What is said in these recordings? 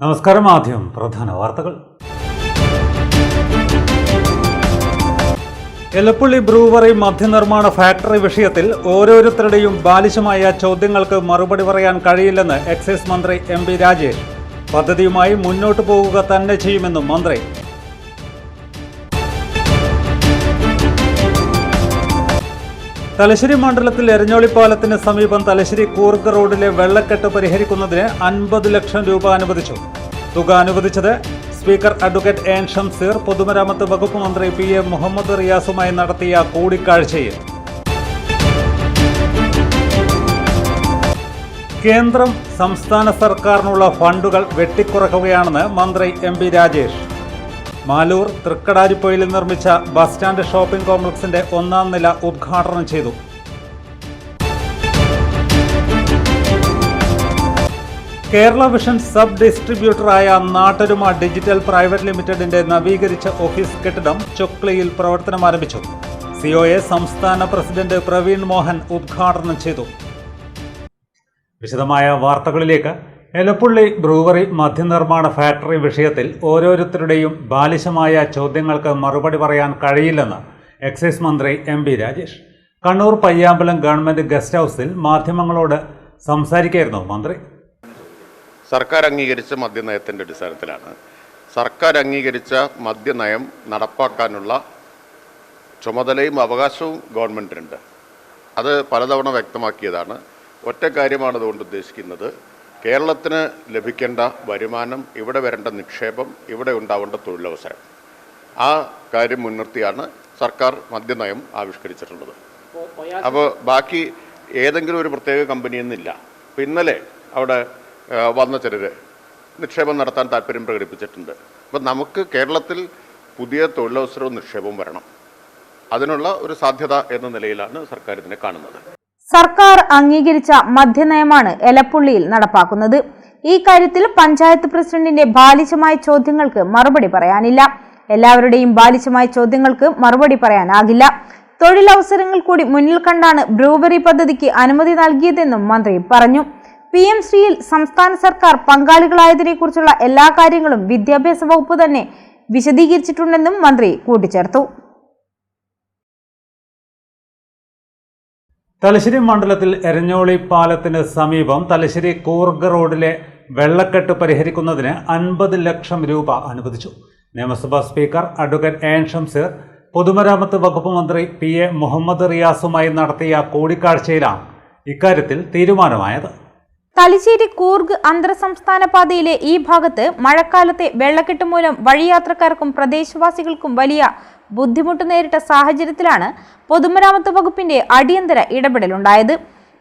നമസ്കാരം. ആദ്യം പ്രധാന വാർത്തകൾ. എലപ്പുള്ളി ബ്രൂവറി മദ്യനിർമ്മാണ ഫാക്ടറി വിഷയത്തിൽ ഓരോരുത്തരുടെയും ബാലിശമായ ചോദ്യങ്ങൾക്ക് മറുപടി പറയാൻ കഴിയില്ലെന്ന് എക്സൈസ് മന്ത്രി എം പി രാജേഷ്. പദ്ധതിയുമായി മുന്നോട്ടു പോവുക തന്നെ ചെയ്യുമെന്നും മന്ത്രി. തലശ്ശേരി മണ്ഡലത്തിൽ എരഞ്ഞോളി പാലത്തിന് സമീപം തലശ്ശേരി കൂർഗ് റോഡിലെ വെള്ളക്കെട്ട് പരിഹരിക്കുന്നതിന് 50 ലക്ഷം രൂപ അനുവദിച്ചു. തുക അനുവദിച്ചത് സ്പീക്കർ അഡ്വക്കേറ്റ് എൻ ഷംസീർ പൊതുമരാമത്ത് വകുപ്പ് മന്ത്രി PA മുഹമ്മദ് റിയാസുമായി നടത്തിയ കൂടിക്കാഴ്ചയിൽ. കേന്ദ്രം സംസ്ഥാന സർക്കാരിനുള്ള ഫണ്ടുകൾ വെട്ടിക്കുറക്കുകയാണെന്ന് മന്ത്രി എം പി രാജേഷ്. മാലൂർ തൃക്കടാരിപ്പൊയിലിൽ നിർമ്മിച്ച ബസ് സ്റ്റാൻഡ് ഷോപ്പിംഗ് കോംപ്ലക്സിന്റെ 1ാം നില ഉദ്ഘാടനം ചെയ്തു. കേരള വിഷൻ സബ് ഡിസ്ട്രിബ്യൂട്ടറായ നാട്ടരുമ ഡിജിറ്റൽ പ്രൈവറ്റ് ലിമിറ്റഡിന്റെ നവീകരിച്ച ഓഫീസ് കെട്ടിടം ചൊക്ലിയിൽ പ്രവർത്തനം ആരംഭിച്ചു. COA സംസ്ഥാന പ്രസിഡന്റ് പ്രവീൺ മോഹൻ ഉദ്ഘാടനം ചെയ്തു. വിശദമായ വാർത്തകളിലേക്ക്. എലപ്പുള്ളി ബ്രൂവറി മദ്യനിർമ്മാണ ഫാക്ടറി വിഷയത്തിൽ ഓരോരുത്തരുടെയും ബാലിശമായ ചോദ്യങ്ങൾക്ക് മറുപടി പറയാൻ കഴിയില്ലെന്ന് എക്സൈസ് മന്ത്രി M P Rajesh. Kannur Payyambalam government guest ഹൗസിൽ മാധ്യമങ്ങളോട് സംസാരിക്കുകയായിരുന്നു മന്ത്രി. സർക്കാർ അംഗീകരിച്ച മദ്യനയത്തിൻ്റെ അടിസ്ഥാനത്തിലാണ് സർക്കാർ അംഗീകരിച്ച മദ്യനയം നടപ്പാക്കാനുള്ള ചുമതലയും അവകാശവും ഗവൺമെൻറ്റിനുണ്ട്. അത് പലതവണ വ്യക്തമാക്കിയതാണ്. ഒറ്റ കാര്യമാണ് അതുകൊണ്ട് ഉദ്ദേശിക്കുന്നത്. കേരളത്തിന് ലഭിക്കേണ്ട വരുമാനം, ഇവിടെ വരേണ്ട നിക്ഷേപം, ഇവിടെ ഉണ്ടാവേണ്ട തൊഴിലവസരം, ആ കാര്യം മുൻനിർത്തിയാണ് സർക്കാർ മദ്യനയം ആവിഷ്കരിച്ചിട്ടുള്ളത്. അപ്പോൾ ബാക്കി ഏതെങ്കിലും ഒരു പ്രത്യേക കമ്പനിയെന്നില്ല. അപ്പോൾ ഇന്നലെ അവിടെ വന്ന ചിലർ നിക്ഷേപം നടത്താൻ താല്പര്യം പ്രകടിപ്പിച്ചിട്ടുണ്ട്. അപ്പോൾ നമുക്ക് കേരളത്തിൽ പുതിയ തൊഴിലവസരവും നിക്ഷേപവും വരണം. അതിനുള്ള ഒരു സാധ്യത എന്ന നിലയിലാണ് സർക്കാർ ഇതിനെ കാണുന്നത്. സർക്കാർ അംഗീകരിച്ച മദ്യനയമാണ് എലപ്പുള്ളിയിൽ നടപ്പാക്കുന്നത്. ഈ കാര്യത്തിൽ പഞ്ചായത്ത് പ്രസിഡന്റിന്റെ ബാലിശമായ ചോദ്യങ്ങൾക്ക് മറുപടി പറയാനില്ല. എല്ലാവരുടെയും ബാലിശമായ ചോദ്യങ്ങൾക്ക് മറുപടി പറയാനാകില്ല. തൊഴിലവസരങ്ങൾ കൂടി മുന്നിൽ കണ്ടാണ് ബ്രൂവറി പദ്ധതിക്ക് അനുമതി നൽകിയതെന്നും മന്ത്രി പറഞ്ഞു. PM ശ്രീയിൽ സംസ്ഥാന സർക്കാർ പങ്കാളികളായതിനെക്കുറിച്ചുള്ള എല്ലാ കാര്യങ്ങളും വിദ്യാഭ്യാസ വകുപ്പ് തന്നെ വിശദീകരിച്ചിട്ടുണ്ടെന്നും മന്ത്രി കൂട്ടിച്ചേർത്തു. തലശ്ശേരി മണ്ഡലത്തിൽ എരഞ്ഞോളി പാലത്തിന് സമീപം തലശ്ശേരി കൂർഗ് റോഡിലെ വെള്ളക്കെട്ട് പരിഹരിക്കുന്നതിന് 50 ലക്ഷം രൂപ അനുവദിച്ചു. നിയമസഭാ സ്പീക്കർ അഡ്വക്കേറ്റ് എൻ ഷംസീർ പൊതുമരാമത്ത് വകുപ്പ് മന്ത്രി PA മുഹമ്മദ് റിയാസുമായി നടത്തിയ കൂടിക്കാഴ്ചയിലാണ് ഇക്കാര്യത്തിൽ തീരുമാനമായത്. തലശ്ശേരി കൂർഗ് അന്തർ സംസ്ഥാന പാതയിലെ ഈ ഭാഗത്ത് മഴക്കാലത്തെ വെള്ളക്കെട്ട് മൂലം വഴിയാത്രക്കാർക്കും പ്രദേശവാസികൾക്കും വലിയ ബുദ്ധിമുട്ട് നേരിട്ട സാഹചര്യത്തിലാണ് പൊതുമരാമത്ത് വകുപ്പിന്റെ അടിയന്തര ഇടപെടലുണ്ടായത്.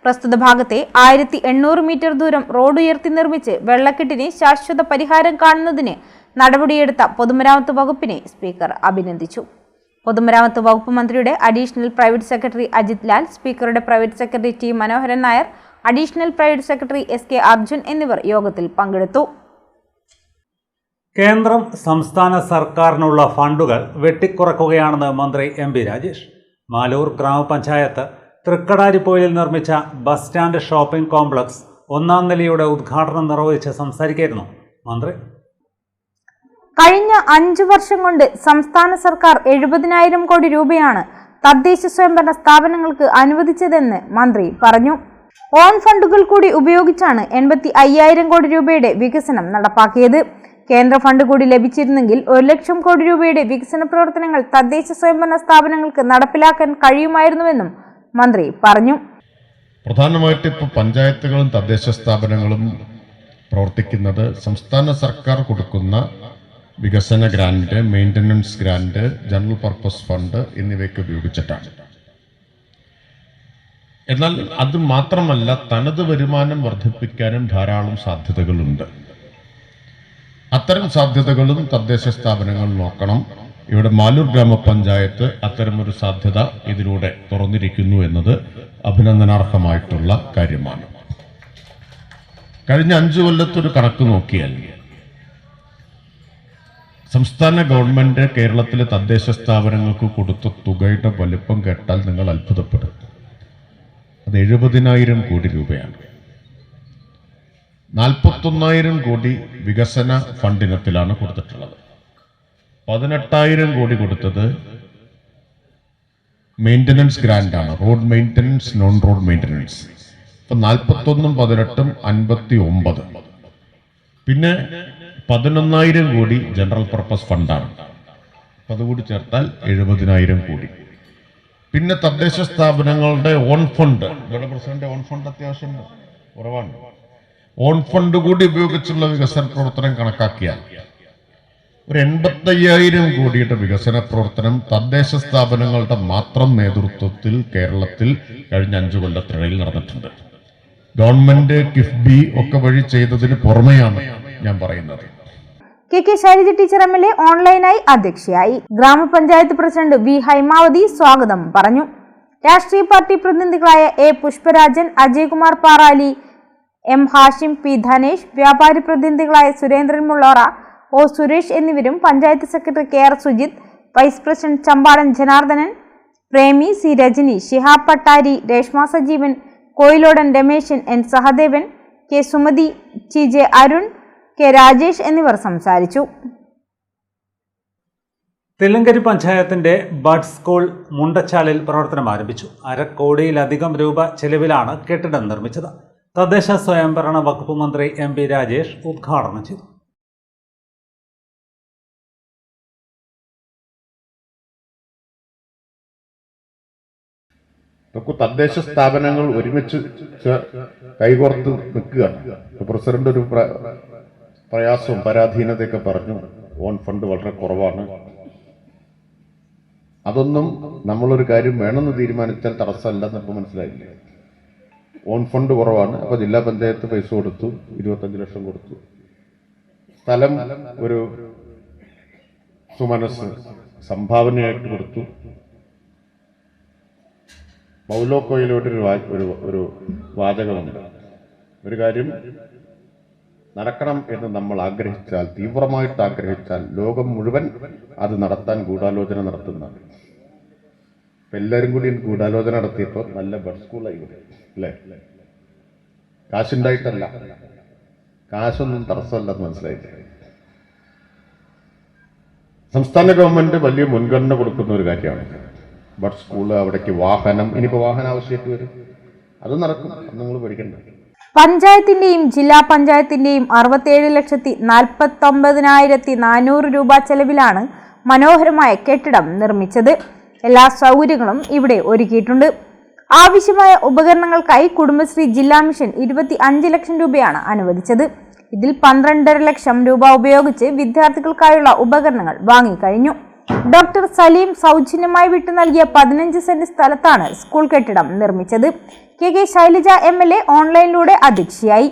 പ്രസ്തുത ഭാഗത്തെ 1800 മീറ്റർ ദൂരം റോഡ് ഉയർത്തി നിർമ്മിച്ച് വെള്ളക്കെട്ടിന് ശാശ്വത പരിഹാരം കാണുന്നതിന് നടപടിയെടുത്ത പൊതുമരാമത്ത് വകുപ്പിനെ സ്പീക്കർ അഭിനന്ദിച്ചു. പൊതുമരാമത്ത് വകുപ്പ് മന്ത്രിയുടെ additional private secretary Ajith Lal, സ്പീക്കറുടെ private secretary T Manoharan Nair, additional private secretary SK Arjun എന്നിവർ യോഗത്തിൽ പങ്കെടുത്തു. കേന്ദ്രം സംസ്ഥാന സർക്കാരിനുള്ള ഫണ്ടുകൾ വെട്ടിക്കുറക്കുകയാണെന്ന് മന്ത്രി എം പി രാജേഷ്. മാലൂർ ഗ്രാമപഞ്ചായത്ത് തൃക്കടാരിപ്പൊയിലിൽ നിർമ്മിച്ച ബസ് സ്റ്റാൻഡ് ഷോപ്പിംഗ് കോംപ്ലക്സ് 1ാം നിലയുടെ ഉദ്ഘാടനം നിർവഹിച്ച് സംസാരിക്കുകയായിരുന്നു മന്ത്രി. കഴിഞ്ഞ 5 വർഷം കൊണ്ട് സംസ്ഥാന സർക്കാർ 70,000 കോടി രൂപയാണ് തദ്ദേശ സ്വയംഭരണ സ്ഥാപനങ്ങൾക്ക് അനുവദിച്ചതെന്ന് മന്ത്രി പറഞ്ഞു. ഓൺ ഫണ്ടുകൾ കൂടി ഉപയോഗിച്ചാണ് 85,000 കോടി രൂപയുടെ വികസനം നടപ്പാക്കിയത്. കേന്ദ്ര ഫണ്ട് കൂടി ലഭിച്ചിരുന്നെങ്കിൽ 1 ലക്ഷം കോടി രൂപയുടെ വികസന പ്രവർത്തനങ്ങൾ തദ്ദേശ സ്വയംഭരണ സ്ഥാപനങ്ങൾക്ക് നടപ്പിലാക്കാൻ കഴിയുമായിരുന്നുവെന്നും മന്ത്രി പറഞ്ഞു. പ്രധാനമായിട്ട് ഇപ്പോൾ പഞ്ചായത്തുകളും തദ്ദേശ സ്ഥാപനങ്ങളും പ്രവർത്തിക്കുന്നത് സംസ്ഥാന സർക്കാർ കൊടുക്കുന്ന വികസന grant, maintenance grant, general purpose fund എന്നിവയ്ക്ക് ഉപയോഗിച്ചിട്ടാണ്. എന്നാൽ അത് മാത്രമല്ല, തനത് വരുമാനം വർദ്ധിപ്പിക്കാനും ധാരാളം സാധ്യതകളുണ്ട്. അത്തരം സാധ്യതകളും തദ്ദേശ സ്ഥാപനങ്ങൾ നോക്കണം. ഇവിടെ മാലൂർ ഗ്രാമപഞ്ചായത്ത് അത്തരമൊരു സാധ്യത ഇതിലൂടെ തുറന്നിരിക്കുന്നു എന്നത് അഭിനന്ദനാർഹമായിട്ടുള്ള കാര്യമാണ്. കഴിഞ്ഞ 5 കൊല്ലത്തൊരു കണക്ക് നോക്കിയാൽ സംസ്ഥാന ഗവൺമെന്റ് കേരളത്തിലെ തദ്ദേശ സ്ഥാപനങ്ങൾക്ക് കൊടുത്ത തുകയുടെ വലിപ്പം കേട്ടാൽ നിങ്ങൾ അത്ഭുതപ്പെടും. അത് 70,000 കോടി രൂപയാണ്. 41,000 കോടി വികസന ഫണ്ടിനത്തിലാണ് കൊടുത്തിട്ടുള്ളത്. 18,000 കോടി കൊടുത്തത് മെയിൻ്റനൻസ് ഗ്രാൻഡാണ്, road maintenance, non road maintenance. ഇപ്പം 41, 18, 59. പിന്നെ 11,000 കോടി ജനറൽ പർപ്പസ് ഫണ്ടാണ്. അതുകൂടി ചേർത്താൽ 70,000 കോടി. പിന്നെ തദ്ദേശ സ്ഥാപനങ്ങളുടെ ഓൺ ഫണ്ട്, ഇവിടെ പ്രസിഡന്റ് ഓൺ ഫണ്ട് അത്യാവശ്യം കുറവാണ്. ഓൺ ഫണ്ട് കൂടി ഉപയോഗിച്ചുള്ള വികസന പ്രവർത്തനം കണക്കാക്കിയാൽ ഒരു 85,000 കോടിയുടെ വികസന പ്രവർത്തനം തദ്ദേശ സ്ഥാപനങ്ങളുടെ മാത്രം നേതൃത്വത്തിൽ കേരളത്തിൽ കഴിഞ്ഞ 5 കൊല്ലത്തിനിടയിൽ നടന്നിട്ടുണ്ട്. ഗവൺമെന്റ് കിഫ്ബി ഒക്കെ വഴി ചെയ്തതിന് പുറമെയാണ് ഞാൻ പറയുന്നത്. കെ ശൈലജ ടീച്ചർ MLA ഓൺലൈനായി അധ്യക്ഷയായി. ഗ്രാമപഞ്ചായത്ത് പ്രസിഡന്റ് വി ഹൈമാവതി സ്വാഗതം പറഞ്ഞു. രാഷ്ട്രീയ പാർട്ടി പ്രതിനിധികളായ A Pushparajan, Ajaykumar Parali, M Hashim, P Dhanesh, വ്യാപാരി പ്രതിനിധികളായ സുരേന്ദ്രൻ മുള്ളോറ, ഒ സുരേഷ് എന്നിവരും panchayat secretary KR Sujith, vice president Chambadan Janardhanan, Premi, C Rajani, Shihab Pattari, Reshma Sajeevan, Koyilodan Rameshan, N Sahadevan, K Sumathi, CJ Arun, K Rajesh എന്നിവർ സംസാരിച്ചു. തില്ലങ്കേരി പഞ്ചായത്തിന്റെ ബഡ് സ്കൂൾ മുണ്ടച്ചാലിൽ പ്രവർത്തനം ആരംഭിച്ചു. 1/2 കോടിയിലധികം രൂപ ചെലവിലാണ് കെട്ടിടം നിർമ്മിച്ചത്. തദ്ദേശ സ്വയംഭരണ വകുപ്പ് മന്ത്രി MP രാജേഷ് ഉദ്ഘാടനം ചെയ്തു. നമുക്ക് തദ്ദേശ സ്ഥാപനങ്ങൾ ഒരുമിച്ച് കൈകോർത്ത് നിൽക്കുകയാണ്. പ്രസിഡന്റ് ഒരു പ്രയാസവും പരാധീനതയൊക്കെ പറഞ്ഞു. ഓൺ ഫണ്ട് വളരെ കുറവാണ്. അതൊന്നും നമ്മളൊരു കാര്യം വേണമെന്ന് തീരുമാനിച്ചാൽ തടസ്സമല്ലെന്ന് ഇപ്പോൾ മനസ്സിലായില്ലേ. ഓൺ ഫണ്ട് കുറവാണ്. അപ്പോൾ ജില്ലാ പഞ്ചായത്ത് പൈസ കൊടുത്തു, 25 ലക്ഷം കൊടുത്തു. സ്ഥലം ഒരു സുമനസ് സംഭാവനയായിട്ട് കൊടുത്തു. പൗലോ കോയിലോട്ടൊരു ഒരു വാചകമുണ്ട്, ഒരു കാര്യം നടക്കണം എന്ന് നമ്മൾ ആഗ്രഹിച്ചാൽ, തീവ്രമായിട്ട് ആഗ്രഹിച്ചാൽ, ലോകം മുഴുവൻ അത് നടത്താൻ ഗൂഢാലോചന നടത്തുന്നതാണ്. ഇപ്പം എല്ലാവരും കൂടി ഗൂഢാലോചന നടത്തിയപ്പോൾ നല്ല ബഡ് സ്കൂളായി അല്ലേ. കാശുണ്ടായിട്ടല്ല, കാശൊന്നും തടസ്സമല്ലെന്ന് മനസ്സിലായില്ലേ. സംസ്ഥാന ഗവൺമെന്റ് വലിയ മുൻഗണന കൊടുക്കുന്ന ഒരു കാര്യമാണ് ബഡ് സ്കൂള്. അവിടേക്ക് വാഹനം, ഇനിയിപ്പോൾ വാഹനം ആവശ്യമായിട്ട് വരും, അത് നടക്കും, അത് നിങ്ങൾ പഠിക്കണ്ട. പഞ്ചായത്തിന്റെയും ജില്ലാ പഞ്ചായത്തിന്റെയും 67,49,400 രൂപ ചെലവിലാണ് മനോഹരമായ കെട്ടിടം നിർമ്മിച്ചത്. എല്ലാ സൗകര്യങ്ങളും ഇവിടെ ഒരുക്കിയിട്ടുണ്ട്. ആവശ്യമായ ഉപകരണങ്ങൾക്കായി കുടുംബശ്രീ ജില്ലാ മിഷൻ 25 ലക്ഷം രൂപയാണ് അനുവദിച്ചത്. ഇതിൽ 12.5 ലക്ഷം രൂപ ഉപയോഗിച്ച് വിദ്യാർത്ഥികൾക്കായുള്ള ഉപകരണങ്ങൾ വാങ്ങിക്കഴിഞ്ഞു. ഡോക്ടർ സലീം സൗജന്യമായി വിട്ടു നൽകിയ 15 സെന്റ് സ്ഥലത്താണ് സ്കൂൾ കെട്ടിടം നിർമ്മിച്ചത്. കെ ശൈലജ MLA ഓൺലൈനിലൂടെ അധ്യക്ഷയായി.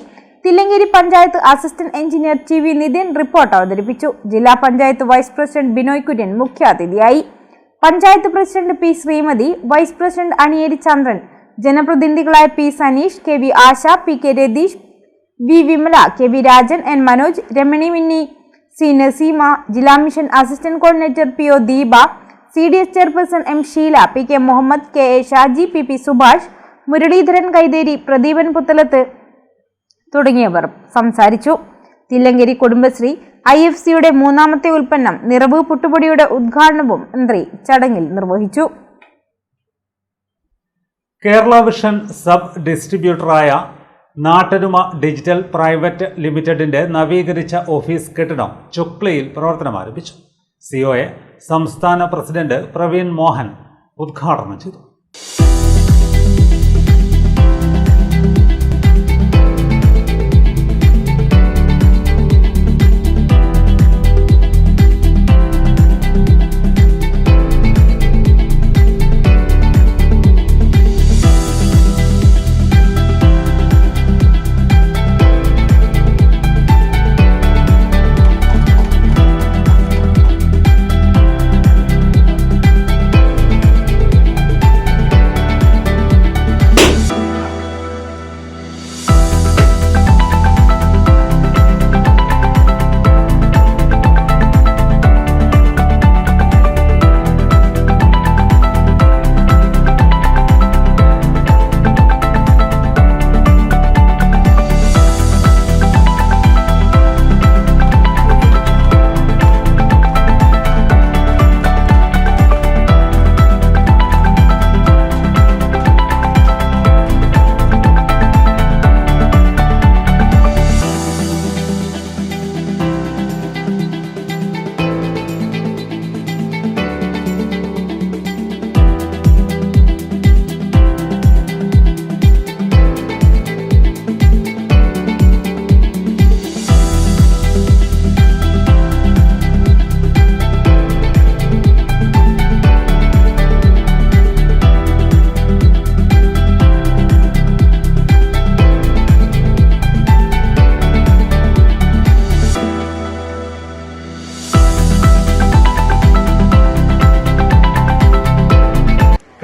Thillankeri panchayat assistant engineer TV Nithin report അവതരിപ്പിച്ചു. ജില്ലാ പഞ്ചായത്ത് വൈസ് പ്രസിഡന്റ് ബിനോയ് കുര്യൻ മുഖ്യാതിഥിയായി. Panchayat president P Sreemathi, vice president Aniyeri Chandran, ജനപ്രതിനിധികളായ P Saneesh, KV Asha, PK Ratheesh, V Vimala, KV Rajan, N Manoj, Ramani Minni, C Naseema, ജില്ലാ mission assistant coordinator PO Deepa, CDS chairperson M Sheela, PK Muhammad, KA Shaji, PP Subhash, Muraleedharan Kaitheri, Pradeepan Puthalath തുടങ്ങിയവർ സംസാരിച്ചു. തില്ലങ്കേരി കുടുംബശ്രീ IFCയുടെ 3ാമത്തെ ഉൽപ്പന്നം നിറവ് പുട്ടുപൊടിയുടെ ഉദ്ഘാടനവും മന്ത്രി ചടങ്ങിൽ നിർവഹിച്ചു. കേരള വിഷൻ സബ് ഡിസ്ട്രിബ്യൂട്ടറായ നാട്ടരുമ ഡിജിറ്റൽ പ്രൈവറ്റ് ലിമിറ്റഡിന്റെ നവീകരിച്ച ഓഫീസ് കെട്ടിടം ചുക്ലിയിൽ പ്രവർത്തനം ആരംഭിച്ചു. COA സംസ്ഥാന പ്രസിഡന്റ് പ്രവീൺ മോഹൻ ഉദ്ഘാടനം ചെയ്തു.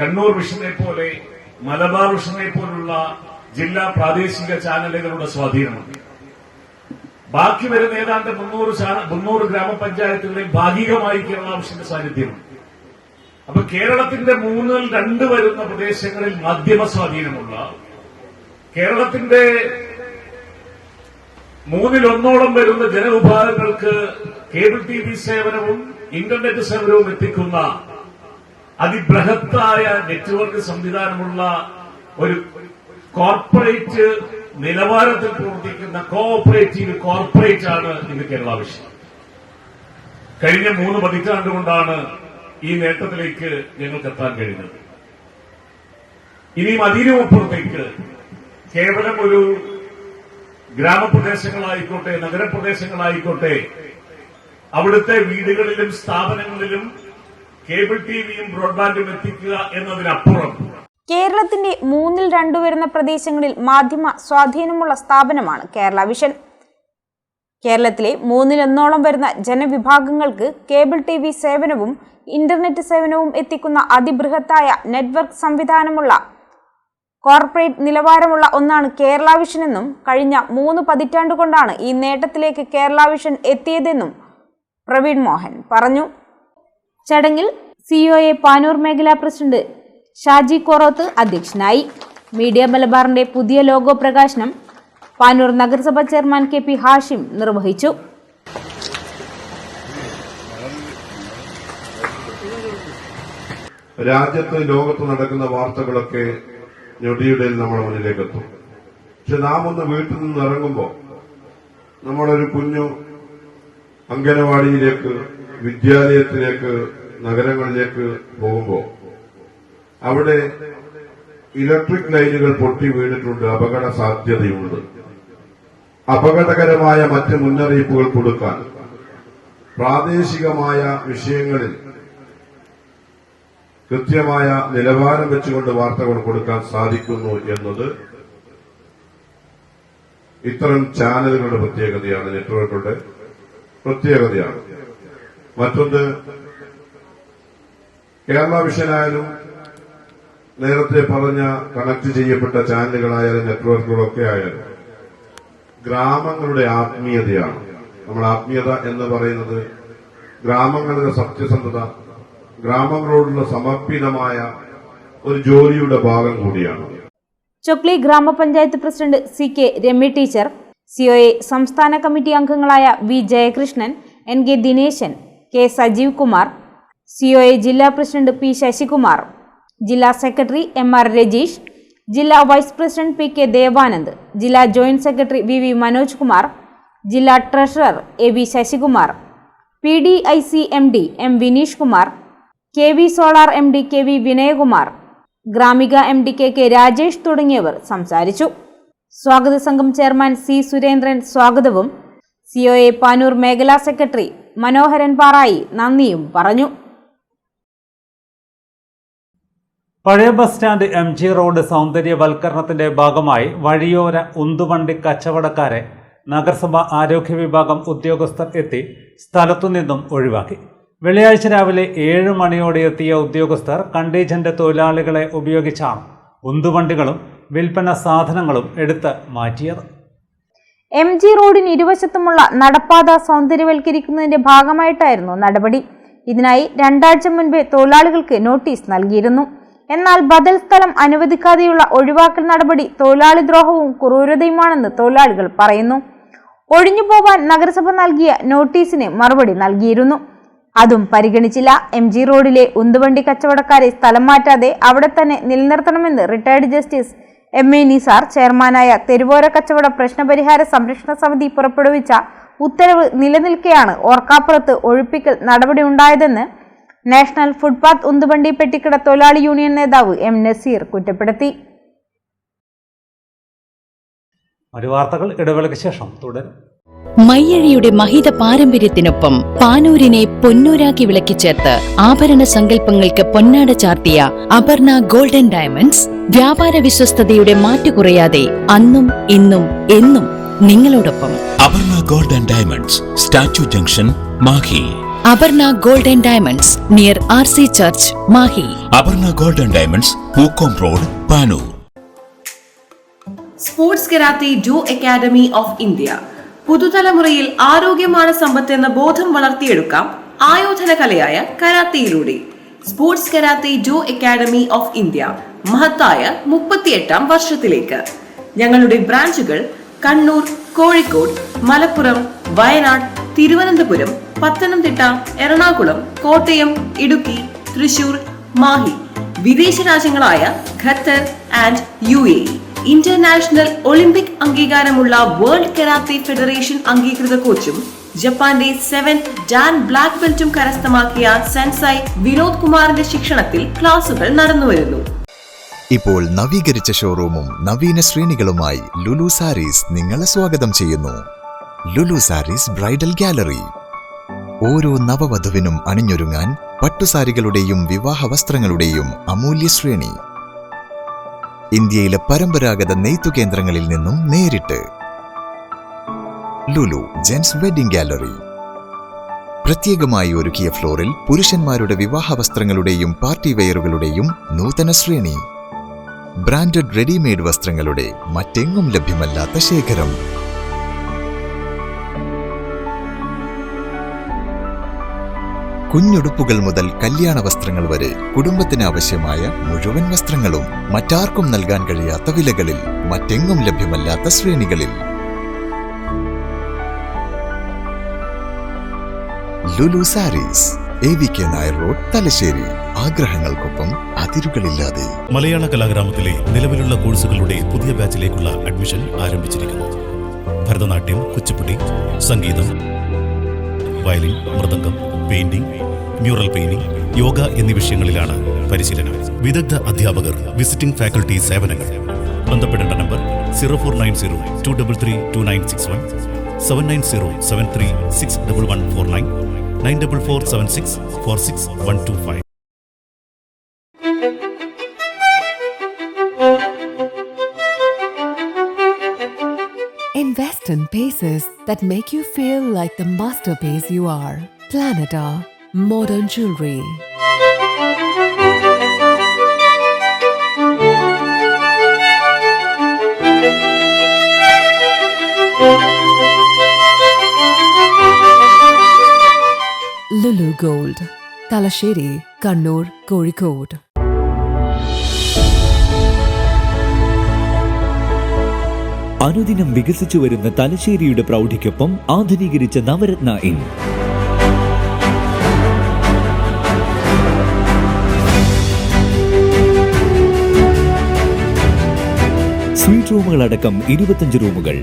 കണ്ണൂർ വിഷനെ പോലെ മലബാർ വിഷനെ പോലുള്ള ജില്ലാ പ്രാദേശിക ചാനലുകളുടെ സ്വാധീനമുണ്ട്. ബാക്കി വരുന്ന ഏതാണ്ട് 300 ഗ്രാമപഞ്ചായത്തുകളിൽ ഭാഗികമായി കേരള വിഷന്റെ സാന്നിധ്യമുണ്ട്. അപ്പൊ കേരളത്തിന്റെ 2 വരുന്ന പ്രദേശങ്ങളിൽ മാധ്യമ സ്വാധീനമുള്ള, കേരളത്തിന്റെ 1/3 വരുന്ന ജനവിഭാഗങ്ങൾക്ക് കേബിൾ TV സേവനവും ഇന്റർനെറ്റ് സേവനവും എത്തിക്കുന്ന അതിബൃഹത്തായ നെറ്റ്വർക്ക് സംവിധാനമുള്ള ഒരു കോർപ്പറേറ്റ് നിലവാരത്തിൽ പ്രവർത്തിക്കുന്ന കോഓപ്പറേറ്റീവ് കോർപ്പറേറ്റ് ആണ് ഇന്ന് കേരള വിഷൻ. കഴിഞ്ഞ 3 പതിറ്റാണ്ട് കൊണ്ടാണ് ഈ നേട്ടത്തിലേക്ക് ഞങ്ങൾക്ക് എത്താൻ കഴിഞ്ഞത്. ഇനിയും അതിനുമപ്പുറത്തേക്ക് കേവലം ഒരു ഗ്രാമപ്രദേശങ്ങളായിക്കോട്ടെ, നഗരപ്രദേശങ്ങളായിക്കോട്ടെ, അവിടുത്തെ വീടുകളിലും സ്ഥാപനങ്ങളിലും കേബിൾ ടിവിയും ബ്രോഡ്ബാൻഡും എത്തിക്കുക എന്നതിനപ്പുറം കേരളത്തിന്റെ 2 വരുന്ന പ്രദേശങ്ങളിൽ മാധ്യമ സ്വാധീനമുള്ള സ്ഥാപനമാണ് കേരള വിഷൻ. കേരളത്തിലെ 1/3 വരുന്ന ജനവിഭാഗങ്ങൾക്ക് കേബിൾ TV സേവനവും ഇന്റർനെറ്റ് സേവനവും എത്തിക്കുന്ന അതിബൃഹത്തായ നെറ്റ്വർക്ക് സംവിധാനമുള്ള കോർപ്പറേറ്റ് നിലവാരമുള്ള ഒന്നാണ് കേരള വിഷൻ എന്നും കഴിഞ്ഞ 3 പതിറ്റാണ്ട് കൊണ്ടാണ് ഈ നേട്ടത്തിലേക്ക് കേരള വിഷൻ എത്തിയതെന്നും പ്രവീൺ മോഹൻ പറഞ്ഞു. ചടങ്ങിൽ COA പാനൂർ മേഖലാ പ്രസിഡന്റ് ഷാജി കൊറോത്ത് അധ്യക്ഷനായി. മീഡിയ മലബാറിന്റെ പുതിയ ലോഗോ പ്രകാശനം പാനൂർ നഗരസഭ ചെയർമാൻ KP ഹാഷിം നിർവഹിച്ചു. രാജ്യത്ത് ലോകത്ത് നടക്കുന്ന വാർത്തകളൊക്കെ ഞൊടിയിടയിൽ നമ്മുടെ മുന്നിലേക്ക് എത്തും. പക്ഷെ നാം ഒന്ന് വീട്ടിൽ നിന്ന് ഇറങ്ങുമ്പോൾ, നമ്മളൊരു കുഞ്ഞു അംഗനവാടിയിലേക്ക്, വിദ്യാലയത്തിലേക്ക്, നഗരങ്ങളിലേക്ക് പോകുമ്പോൾ അവിടെ ഇലക്ട്രിക് ലൈനുകൾ പൊട്ടി വീണിട്ടുണ്ട്, അപകട സാധ്യതയുണ്ട്. അപകടകരമായ മറ്റ് മുന്നറിയിപ്പുകൾ കൊടുക്കാൻ പ്രാദേശികമായ വിഷയങ്ങളിൽ കൃത്യമായ നിലവാരം വെച്ചുകൊണ്ട് വാർത്തകൾ കൊടുക്കാൻ സാധിക്കുന്നു എന്നത് ഇത്തരം ചാനലുകളുടെ പ്രത്യേകതയാണ്, നെറ്റ്വർക്കുകളുടെ പ്രത്യേകതയാണ്. മറ്റൊന്ന്, കേരള വിഷനായാലും നേരത്തെ പറഞ്ഞ കണക്ട് ചെയ്യപ്പെട്ട ചാനലുകളായാലും നെറ്റ്വർക്കുകളൊക്കെ ആയാലും ഗ്രാമങ്ങളുടെ ആത്മീയതയാണ്. നമ്മൾ ആത്മീയത എന്ന് പറയുന്നത് ഗ്രാമങ്ങളുടെ സത്യസന്ധത, ഗ്രാമങ്ങളോടുള്ള സമർപ്പിതമായ ഒരു ജോലിയുടെ ഭാഗം കൂടിയാണ്. ചൊക്ലി ഗ്രാമപഞ്ചായത്ത് president CK Ramya teacher, COA സംസ്ഥാന കമ്മിറ്റി അംഗങ്ങളായ V Jayakrishnan, NK Dineshan, K Sajeev Kumar, COA ജില്ലാ പ്രസിഡന്റ് P ശശികുമാർ, ജില്ലാ സെക്രട്ടറി MR രജീഷ്, ജില്ലാ വൈസ് പ്രസിഡന്റ് PK ദേവാനന്ദ്, ജില്ലാ joint secretary VV Manoj Kumar, ജില്ലാ treasurer AV Sasikumar, PDIC MD M Vineesh Kumar, KV solar MD KV Vinayakumar, Gramika MD KK Rajesh തുടങ്ങിയവർ സംസാരിച്ചു. സ്വാഗത സംഘം ചെയർമാൻ C സുരേന്ദ്രൻ സ്വാഗതവും COA പാനൂർ മേഖലാ സെക്രട്ടറി മനോഹരൻ പാറായി നന്ദിയും പറഞ്ഞു. പഴയ ബസ് സ്റ്റാൻഡ് MG റോഡ് സൗന്ദര്യവൽക്കരണത്തിന്റെ ഭാഗമായി വഴിയോര ഉന്തുവണ്ടി കച്ചവടക്കാരെ നഗരസഭ ആരോഗ്യ വിഭാഗം ഉദ്യോഗസ്ഥർ എത്തി സ്ഥലത്തുനിന്നും ഒഴിവാക്കി. വെള്ളിയാഴ്ച രാവിലെ 7 മണിയോടെ എത്തിയ ഉദ്യോഗസ്ഥർ കണ്ടീജന്റ് തൊഴിലാളികളെ ഉപയോഗിച്ചാണ് ഉന്തുവണ്ടികളും വിൽപ്പന സാധനങ്ങളും എടുത്ത് മാറ്റിയത്. MG റോഡിന് ഇരുവശത്തുമുള്ള നടപ്പാത സൗന്ദര്യവൽക്കരിക്കുന്നതിന്റെ ഭാഗമായിട്ടായിരുന്നു നടപടി. ഇതിനായി 2 ആഴ്ച മുൻപേ തൊഴിലാളികൾക്ക് നോട്ടീസ് നൽകിയിരുന്നു. എന്നാൽ ബദൽ സ്ഥലം അനുവദിക്കാതെയുള്ള ഒഴിവാക്കൽ നടപടി തൊഴിലാളി ദ്രോഹവും ക്രൂരതയുമാണെന്ന് തൊഴിലാളികൾ പറയുന്നു. ഒഴിഞ്ഞുപോവാൻ നഗരസഭ നൽകിയ നോട്ടീസിന് മറുപടി നൽകിയിരുന്നു. അതും പരിഗണിച്ചില്ല. MG റോഡിലെ ഉന്തുവണ്ടി കച്ചവടക്കാരെ സ്ഥലം മാറ്റാതെ അവിടെ തന്നെ നിലനിർത്തണമെന്ന് റിട്ടയർഡ് ജസ്റ്റിസ് MA നിസാർ ചെയർമാനായ തെരുവോര കച്ചവട പ്രശ്നപരിഹാര സംരക്ഷണ സമിതി പുറപ്പെടുവിച്ച ഉത്തരവ് നിലനിൽക്കെയാണ് ഓർക്കാപ്പുറത്ത് ഒഴിപ്പിക്കൽ നടപടി ഉണ്ടായതെന്ന് നാഷണൽ ഫുട്പാത്ത് ഉന്തുവണ്ടി പെട്ടിക്കട തൊഴിലാളി യൂണിയൻ നേതാവ് M നസീർ കുറ്റപ്പെടുത്തി. വാർത്തകൾ ഇടവേളയ്ക്ക് ശേഷം തുടരും. മയ്യഴിയുടെ മഹിത പാരമ്പര്യത്തിനൊപ്പം പാനൂരിനെ പൊന്നൂരാക്കി വിളക്കിച്ചേർത്ത് ആഭരണ സങ്കല്പങ്ങൾക്ക് പൊന്നാട ചാർത്തിയ അപർണ ഗോൾഡൻ ഡയമണ്ട്സ് വ്യാപാര വിശ്വസ്തയുടെ മാറ്റുകുറയാതെ അന്നും ഇന്നും എന്നും നിങ്ങളോടൊപ്പം. Aparna golden diamonds, statue junction, Mahe. Aparna gold and diamonds near RC church, Mahe. Aparna gold and diamonds, Pookkom road, Panoor. Sports karate do academy of India. പുതുതലമുറയിൽ ആരോഗ്യമാണ് സമ്പത്ത് എന്ന ബോധം വളർത്തിയെടുക്കാം ആയോധന കലയായ കരാത്തയിലൂടെ. Sports karate do academy of India മഹത്തായ 38ാം വർഷത്തിലേക്ക്. ഞങ്ങളുടെ ബ്രാഞ്ചുകൾ കണ്ണൂർ, കോഴിക്കോട്, മലപ്പുറം, വയനാട്, തിരുവനന്തപുരം, പത്തനംതിട്ട, എറണാകുളം, കോട്ടയം, ഇടുക്കി, തൃശൂർ, മാഹി. വിദേശ രാജ്യങ്ങളായ Qatar and UAE. International Olympic അംഗീകാരമുള്ള വേൾഡ് കരാത്തെ ഫെഡറേഷൻ അംഗീകൃത കോച്ചും ജപ്പാന്റെ 7th ഡാൻ ബ്ലാക്ക് ബെൽറ്റും കരസ്ഥമാക്കിയ സെൻസൈ വിനോദ് കുമാറിന്റെ ശിക്ഷണത്തിൽ ക്ലാസുകൾ നടന്നുവരുന്നു. ഇപ്പോൾ നവീകരിച്ച ഷോറൂമും നവീന ശ്രേണികളുമായി ലുലു സാരീസ് നിങ്ങളെ സ്വാഗതം ചെയ്യുന്നു. Lulu Sarees bridal gallery. ഓരോ നവവധുവിനും അണിഞ്ഞൊരുങ്ങാൻ പട്ടുസാരികളുടെയും വിവാഹ വസ്ത്രങ്ങളുടെയും അമൂല്യ ശ്രേണി. ഇന്ത്യയിലെ പരമ്പരാഗത നെയ്ത്തു കേന്ദ്രങ്ങളിൽ നിന്നും നേരിട്ട്. Lulu gents wedding gallery. പ്രത്യേകമായി ഒരുക്കിയ ഫ്ലോറിൽ പുരുഷന്മാരുടെ വിവാഹ വസ്ത്രങ്ങളുടെയും പാർട്ടി വെയറുകളുടെയും നൂതന ശ്രേണി. ബ്രാൻഡഡ് റെഡിമെയ്ഡ് വസ്ത്രങ്ങളുടെ മറ്റെങ്ങും ലഭ്യമല്ലാത്ത ശേഖരം. കുഞ്ഞുടുപ്പുകൾ മുതൽ കല്യാണ വസ്ത്രങ്ങൾ വരെ കുടുംബത്തിന് ആവശ്യമായ മുഴുവൻ വസ്ത്രങ്ങളും മറ്റാർക്കും നൽകാൻ കഴിയാത്ത വിലകളിൽ, മറ്റെങ്ങും ലഭ്യമല്ലാത്ത ശ്രേണികളിൽ. Lulu sarees, AVK Nair road, Thalassery. ആഗ്രഹങ്ങൾക്കൊപ്പം അതിരുകളില്ലാതെ. മലയാള കലാഗ്രാമത്തിലെ നിലവിലുള്ള കോഴ്സുകളുടെ പുതിയ ബാച്ചിലേക്കുള്ള അഡ്മിഷൻ ആരംഭിച്ചിരിക്കുന്നു. ഭരതനാട്യം, കുച്ചിപ്പുടി, സംഗീതം, violin, mridangam, painting, mural painting, yoga എന്നീ വിഷയങ്ങളിലാണ് പരിശീലനം. വിദഗ്ധ അധ്യാപകർ, വിസിറ്റിംഗ് ഫാക്കൽറ്റി സേവനങ്ങൾ. ബന്ധപ്പെടേണ്ട number 049023329161, 7907361149, 9447646125. Invest in pieces that make you feel like the masterpiece you are. Planeta Modern Jewelry. Lulu Gold, Talasheri, Kannur, Kozhikode. അനുദിനം വികസിച്ചു വരുന്ന തലശ്ശേരിയുടെ പ്രൗഢിക്കൊപ്പം ആധുനീകരിച്ച നവരത്ന ഇൻ. സ്വീറ്റ് റൂമുകളടക്കം 25 റൂമുകൾ.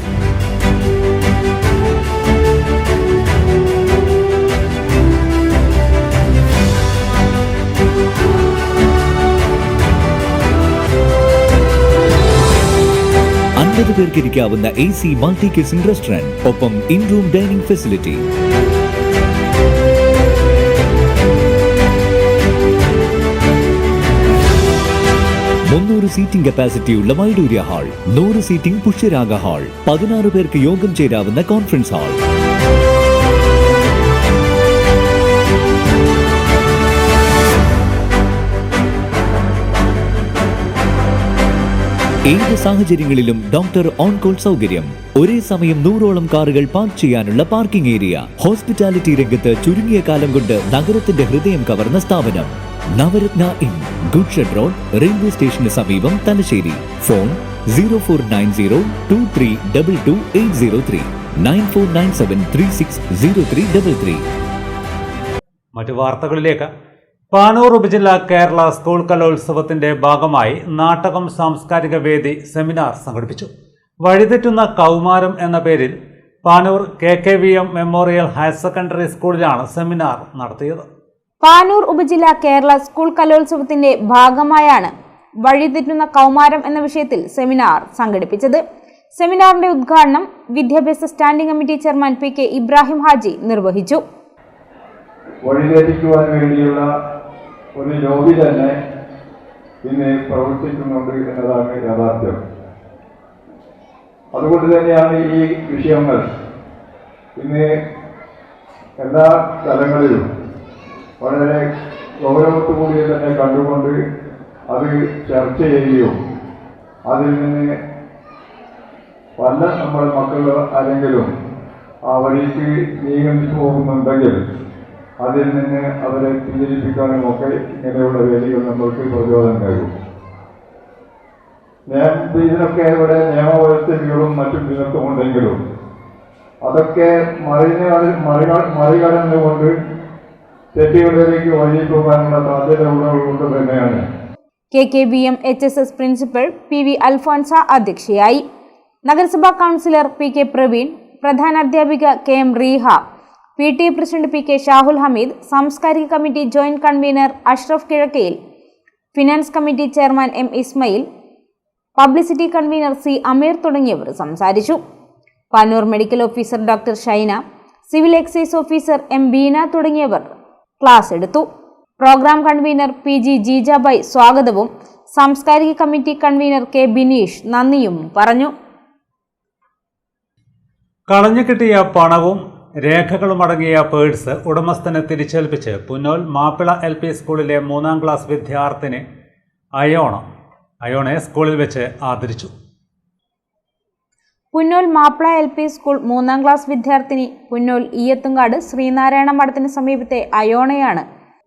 പേർക്ക് ഇരിക്കാവുന്ന AC മൾട്ടി കിച്ചൺ റെസ്റ്റോറന്റ്, ഒപ്പം in room dining facility. Seating കപ്പാസിറ്റിയുള്ള Vaidoorya hall, 100 seating Pushyaraga hall, 16 പേർക്ക് യോഗം ചേരാവുന്ന കോൺഫറൻസ് ഹാൾ. ഏത് സാഹചര്യങ്ങളിലും ഡോക്ടർ ഓൺ കോൾ സൗകര്യം. ഒരേ സമയം 100ഓളം കാറുകൾ പാർക്ക് ചെയ്യാനുള്ള പാർക്കിംഗ് ഏരിയ. ഹോസ്പിറ്റാലിറ്റി രംഗത്ത് ചുരുങ്ങിയ കാലം കൊണ്ട് നഗരത്തിന്റെ ഹൃദയം കവർന്ന സ്ഥാപനം Navaratna inn, good shed road, railway സ്റ്റേഷന് സമീപം, തലശ്ശേരി. ഫോൺ 049023228803, 9497360333. മറ്റു വാർത്തകളിലേക്ക്. പാനൂർ ഉപജില്ലാ കേരള സ്കൂൾ കലോത്സവത്തിന്റെ ഭാഗമായി നാട്ടകം സാംസ്കാരിക വേദി സെമിനാർ സംഘടിപ്പിച്ചു. വഴിതെറ്റുന്ന കൗമാരം എന്ന പേരിൽ Panoor KKVM memorial higher secondary സ്കൂളിലാണ് സെമിനാർ നടത്തിയത്. പാനൂർ ഉപജില്ലാ കേരള സ്കൂൾ കലോത്സവത്തിന്റെ ഭാഗമായാണ് വഴിതെറ്റുന്ന കൗമാരം എന്ന വിഷയത്തിൽ സെമിനാർ സംഘടിപ്പിച്ചത്. സെമിനാറിന്റെ ഉദ്ഘാടനം വിദ്യാഭ്യാസ standing committee chairman PK Ibrahim Haji നിർവഹിച്ചു. വഴിതെറ്റിക്കുവാൻ വേണ്ടിയുള്ള ഒരു ലോബി തന്നെ ഇന്ന് പ്രവർത്തിക്കുന്നുണ്ട് എന്നതാണ് യാഥാർത്ഥ്യം. അതുകൊണ്ട് തന്നെയാണ് ഈ വിഷയങ്ങൾ ഇന്ന് എല്ലാ തലങ്ങളിലും വളരെ ഗൗരവത്തോടുകൂടി തന്നെ കണ്ടുകൊണ്ട് അത് ചർച്ച ചെയ്യുകയും അതിൽ നിന്ന് പല നമ്മുടെ മക്കൾ ആരെങ്കിലും ആ വഴിക്ക് നീങ്ങി പോകുന്നുണ്ടെങ്കിൽ അതിൽ നിന്ന് അവരെ പിന്തിരിപ്പിക്കാനും ഒക്കെ ഇങ്ങനെയുള്ള വേദികൾ നമ്മൾക്ക് പ്രചോദനം നൽകും. ഇതിനൊക്കെ ഇവിടെ നിയമവ്യവസ്ഥകളും മറ്റും ഇതിനൊക്കെ ഉണ്ടെങ്കിലും അതൊക്കെ മറികടന്നുകൊണ്ട് തെറ്റുകളിലേക്ക് വഴി പോകാനുള്ള സാധ്യത ഉള്ളത് തന്നെയാണ്. KKBM HSS principal PV Alphonsa അധ്യക്ഷയായി. നഗരസഭാ കൗൺസിലർ PK പ്രവീൺ, പ്രധാനാധ്യാപിക KM Reeha, PTA president PK Shahul Hameed, സാംസ്കാരിക committee joint convener Ashraf Kizhakkayil, finance committee chairman M Ismail, publicity convener C Ameer തുടങ്ങിയവർ സംസാരിച്ചു. Panoor medical officer doctor Shaina, civil excise officer M Beena തുടങ്ങിയവർ ക്ലാസ് എടുത്തു. പ്രോഗ്രാം കൺവീനർ PG ജീജാബായ് സ്വാഗതവും സാംസ്കാരിക കമ്മിറ്റി കൺവീനർ K ബിനീഷ് നന്ദിയും പറഞ്ഞു. കളഞ്ഞു കിട്ടിയ പണവും രേഖകളും അടങ്ങിയ പേഴ്സ് ഉടമസ്ഥന് തിരിച്ചേൽപ്പിച്ച് പുന്നോൽ മാപ്പിള LP സ്കൂളിലെ 3ാം ക്ലാസ് വിദ്യാർത്ഥിനി അയോണെ സ്കൂളിൽ വെച്ച് ആദരിച്ചു. Punnol Mappila LP school 3ാം class വിദ്യാർത്ഥിനി പുന്നോൽ ഈയത്തുങ്കാട് ശ്രീനാരായണ മഠത്തിന് സമീപത്തെ അയോണയാണ്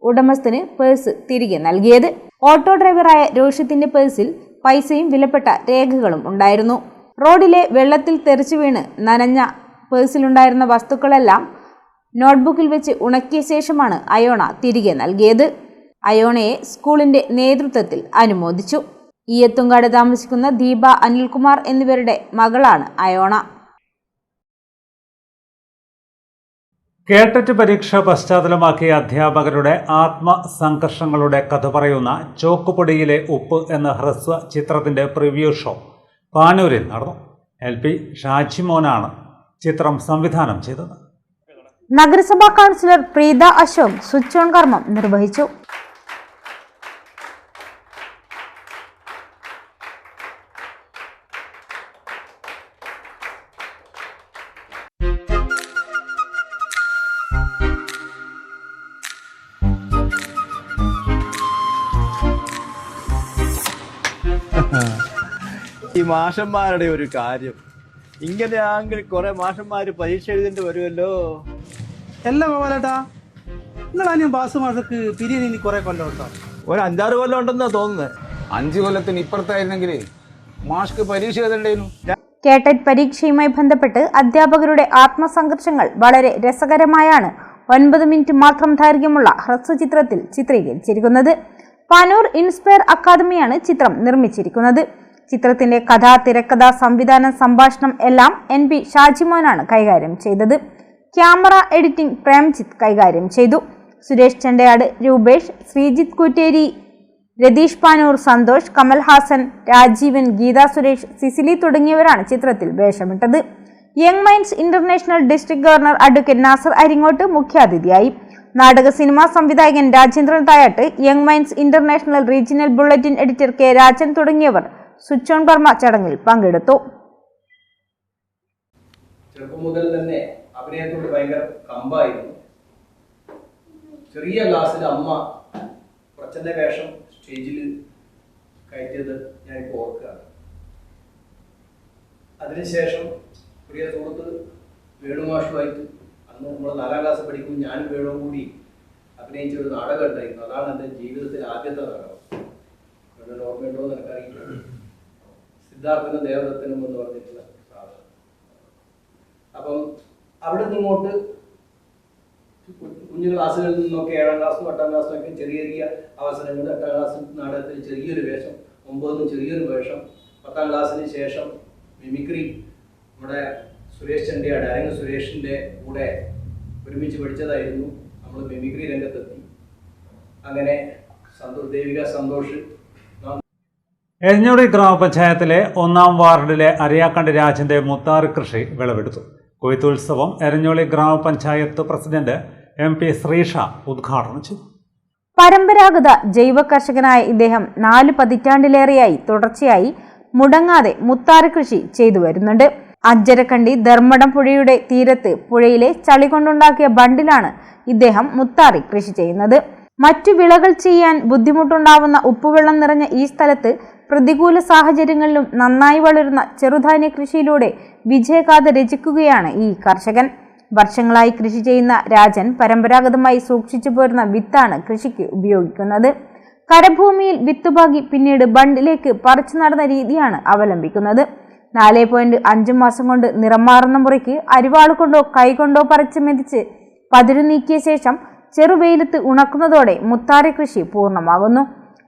ഉടമസ്ഥന് പേഴ്സ് തിരികെ നൽകിയത്. ഓട്ടോ ഡ്രൈവറായ രോഷിത്തിന്റെ പേഴ്സിൽ പൈസയും വിലപ്പെട്ട രേഖകളും ഉണ്ടായിരുന്നു. റോഡിലെ വെള്ളത്തിൽ തെറിച്ചു വീണ് നനഞ്ഞ പേഴ്സിലുണ്ടായിരുന്ന വസ്തുക്കളെല്ലാം നോട്ട്ബുക്കിൽ വെച്ച് ഉണക്കിയ ശേഷമാണ് അയോണ തിരികെ നൽകിയത്. അയോണയെ സ്കൂളിന്റെ നേതൃത്വത്തിൽ അനുമോദിച്ചു. ഈയത്തുങ്കാട് താമസിക്കുന്ന ദീപ അനിൽകുമാർ എന്നിവരുടെ മകളാണ് അയോണ. കേട്ടറ്റ് പരീക്ഷ പശ്ചാത്തലമാക്കിയ അധ്യാപകരുടെ ആത്മസംഘർഷങ്ങളുടെ കഥ പറയുന്ന ചോക്കുപൊടിയിലെ ഉപ്പ് എന്ന ഹ്രസ്വ ചിത്രത്തിന്റെ പ്രിവ്യൂ ഷോ പാനൂരിൽ നടന്നു. LP ഷാജിമോനാണ് ചിത്രം സംവിധാനം ചെയ്തത്. നഗരസഭാ councillor Preetha Ashok switch on കർമ്മം നിർവഹിച്ചു. ഈ മാഷന്മാരുടെ ഒരു കാര്യം ഇങ്ങനെയാണെങ്കിൽ കുറെ മാഷന്മാര് പരീക്ഷ എഴുതേണ്ടി വരുമല്ലോ. എല്ലാം പോവാലേട്ടാ, നിങ്ങളാനും ബാസു മാഷക്ക് പിരിയനി കുറെ കൊല്ലം ഉണ്ടോ? ഒരു 5-6 കൊല്ലം ഉണ്ടെന്നാ തോന്നുന്നത്. 5 കൊല്ലത്തിന് ഇപ്പുറത്തായിരുന്നെങ്കിൽ മാഷ്ക്ക് പരീക്ഷ എഴുതേണ്ടേനു. കേട്ടറ്റ് പരീക്ഷയുമായി ബന്ധപ്പെട്ട് അധ്യാപകരുടെ ആത്മസംഘർഷങ്ങൾ വളരെ രസകരമായാണ് 9 മിനിറ്റ് മാത്രം ദൈർഘ്യമുള്ള ഹ്രസ്വചിത്രത്തിൽ ചിത്രീകരിച്ചിരിക്കുന്നത്. പാനൂർ ഇൻസ്പയർ അക്കാദമിയാണ് ചിത്രം നിർമ്മിച്ചിരിക്കുന്നത്. ചിത്രത്തിന്റെ കഥ, തിരക്കഥ, സംവിധാനം, സംഭാഷണം എല്ലാം NP ഷാജിമോനാണ് കൈകാര്യം ചെയ്തത്. ക്യാമറ എഡിറ്റിംഗ് പ്രേംജിത്ത് കൈകാര്യം ചെയ്തു. സുരേഷ് ചെണ്ടയാട്, രൂപേഷ്, ശ്രീജിത്ത് കൂറ്റേരി, രതീഷ് പാനൂർ, സന്തോഷ്, കമൽ ഹാസൻ, രാജീവൻ, ഗീത സുരേഷ്, സിസിലി തുടങ്ങിയവരാണ് ചിത്രത്തിൽ വേഷമിട്ടത്. Young minds international district governor advocate Nasser Aringott മുഖ്യാതിഥിയായി. നാടക സിനിമാ സംവിധായകൻ Rajendran Thayatt, young minds international regional bulletin editor K Rajan തുടങ്ങിയവർ സ്വിച്ച് ഓൺ കർമ്മ ചടങ്ങിൽ പങ്കെടുത്തു. ചെറുപ്പം മുതൽ തന്നെ അഭിനയത്തോട് ഭയങ്കര കമ്പായിരുന്നു. ചെറിയ ക്ലാസ്സിൽ അമ്മ കുറച്ചന്റെ വേഷം സ്റ്റേജിൽ കയറ്റിയത് ഞാനിപ്പോൾ ഓർക്കുകയാണ്. അതിനുശേഷം പ്രിയ സുഹൃത്ത് വേണുമാഷുമായിട്ട് അന്ന് നമ്മൾ 4ാം ക്ലാസ് പഠിക്കുമ്പോൾ ഞാനും വേണുവും കൂടി അഭിനയിച്ച ഒരു നാടകം ഉണ്ടായിരുന്നു. അതാണ് എൻ്റെ ജീവിതത്തിൽ ആദ്യത്തെ നാടകം. വേണു ഓർമ്മയുണ്ടോ എന്ന് എനിക്കറിയില്ല. സിദ്ധാർത്ഥനും ദേവദത്തനും എന്ന് പറഞ്ഞിട്ടുള്ള സാധനം. അപ്പം അവിടെ നിന്നിങ്ങോട്ട് കുഞ്ഞു ക്ലാസ്സുകളിൽ നിന്നൊക്കെ 7ാം ക്ലാസ്സും 8ാം ക്ലാസ്സും ഒക്കെ ചെറിയ ചെറിയ അവസരങ്ങൾ, 8ാം ക്ലാസ് നാടകത്തിൽ ചെറിയൊരു വേഷം, 9 ചെറിയൊരു വേഷം, 10ാം ക്ലാസ്സിന് ശേഷം മിമിക്രി നമ്മുടെ സുരേഷ് ചെണ്ടയാട്, അരങ്ങ് സുരേഷിൻ്റെ കൂടെ ഒരുമിച്ച് പഠിച്ചതായിരുന്നു. നമ്മൾ മിമിക്രി രംഗത്തെത്തി. അങ്ങനെ ദേവിക സന്തോഷ് എരഞ്ഞോളി ഗ്രാമപഞ്ചായത്തിലെ 1ാം വാർഡിലെ അരിയാക്കണ്ട് രാജന്റെ മുത്താറി കൃഷി വിളവെടുത്തു. കൊയ്ത്തുത്സവം എരഞ്ഞോളി ഗ്രാമപഞ്ചായത്ത് പ്രസിഡന്റ് MP ശ്രീഷ ഉദ്ഘാടനം ചെയ്തു. പരമ്പരാഗത ജൈവ കർഷകനായ ഇദ്ദേഹം 4 പതിറ്റാണ്ടിലേറെയായി തുടർച്ചയായി മുടങ്ങാതെ മുത്താറി കൃഷി ചെയ്തു വരുന്നുണ്ട്. അജ്ജരക്കണ്ടി ധർമ്മടം പുഴയുടെ തീരത്ത് പുഴയിലെ ചളി കൊണ്ടുണ്ടാക്കിയ ബണ്ടിലാണ് ഇദ്ദേഹം മുത്താറി കൃഷി ചെയ്യുന്നത്. മറ്റു വിളകൾ ചെയ്യാൻ ബുദ്ധിമുട്ടുണ്ടാവുന്ന ഉപ്പുവെള്ളം നിറഞ്ഞ ഈ സ്ഥലത്ത് പ്രതികൂല സാഹചര്യങ്ങളിലും നന്നായി വളരുന്ന ചെറുധാന്യ കൃഷിയിലൂടെ വിജയഗാഥ രചിക്കുകയാണ് ഈ കർഷകൻ. വർഷങ്ങളായി കൃഷി ചെയ്യുന്ന രാജൻ പരമ്പരാഗതമായി സൂക്ഷിച്ചു പോരുന്ന വിത്താണ് കൃഷിക്ക് ഉപയോഗിക്കുന്നത്. കരഭൂമിയിൽ വിത്തുപാകി പിന്നീട് ബണ്ടിലേക്ക് പറിച്ചു നടന്ന രീതിയാണ് അവലംബിക്കുന്നത്. 4.5 മാസം കൊണ്ട് നിറം മാറുന്ന മുറയ്ക്ക് അരിവാൾ കൊണ്ടോ കൈകൊണ്ടോ പറിച്ച് മെതിച്ച് പതിരു നീക്കിയ ശേഷം ചെറുവെയിലത്ത് ഉണക്കുന്നതോടെ മുത്താറി കൃഷി പൂർണ്ണമാകുന്നു.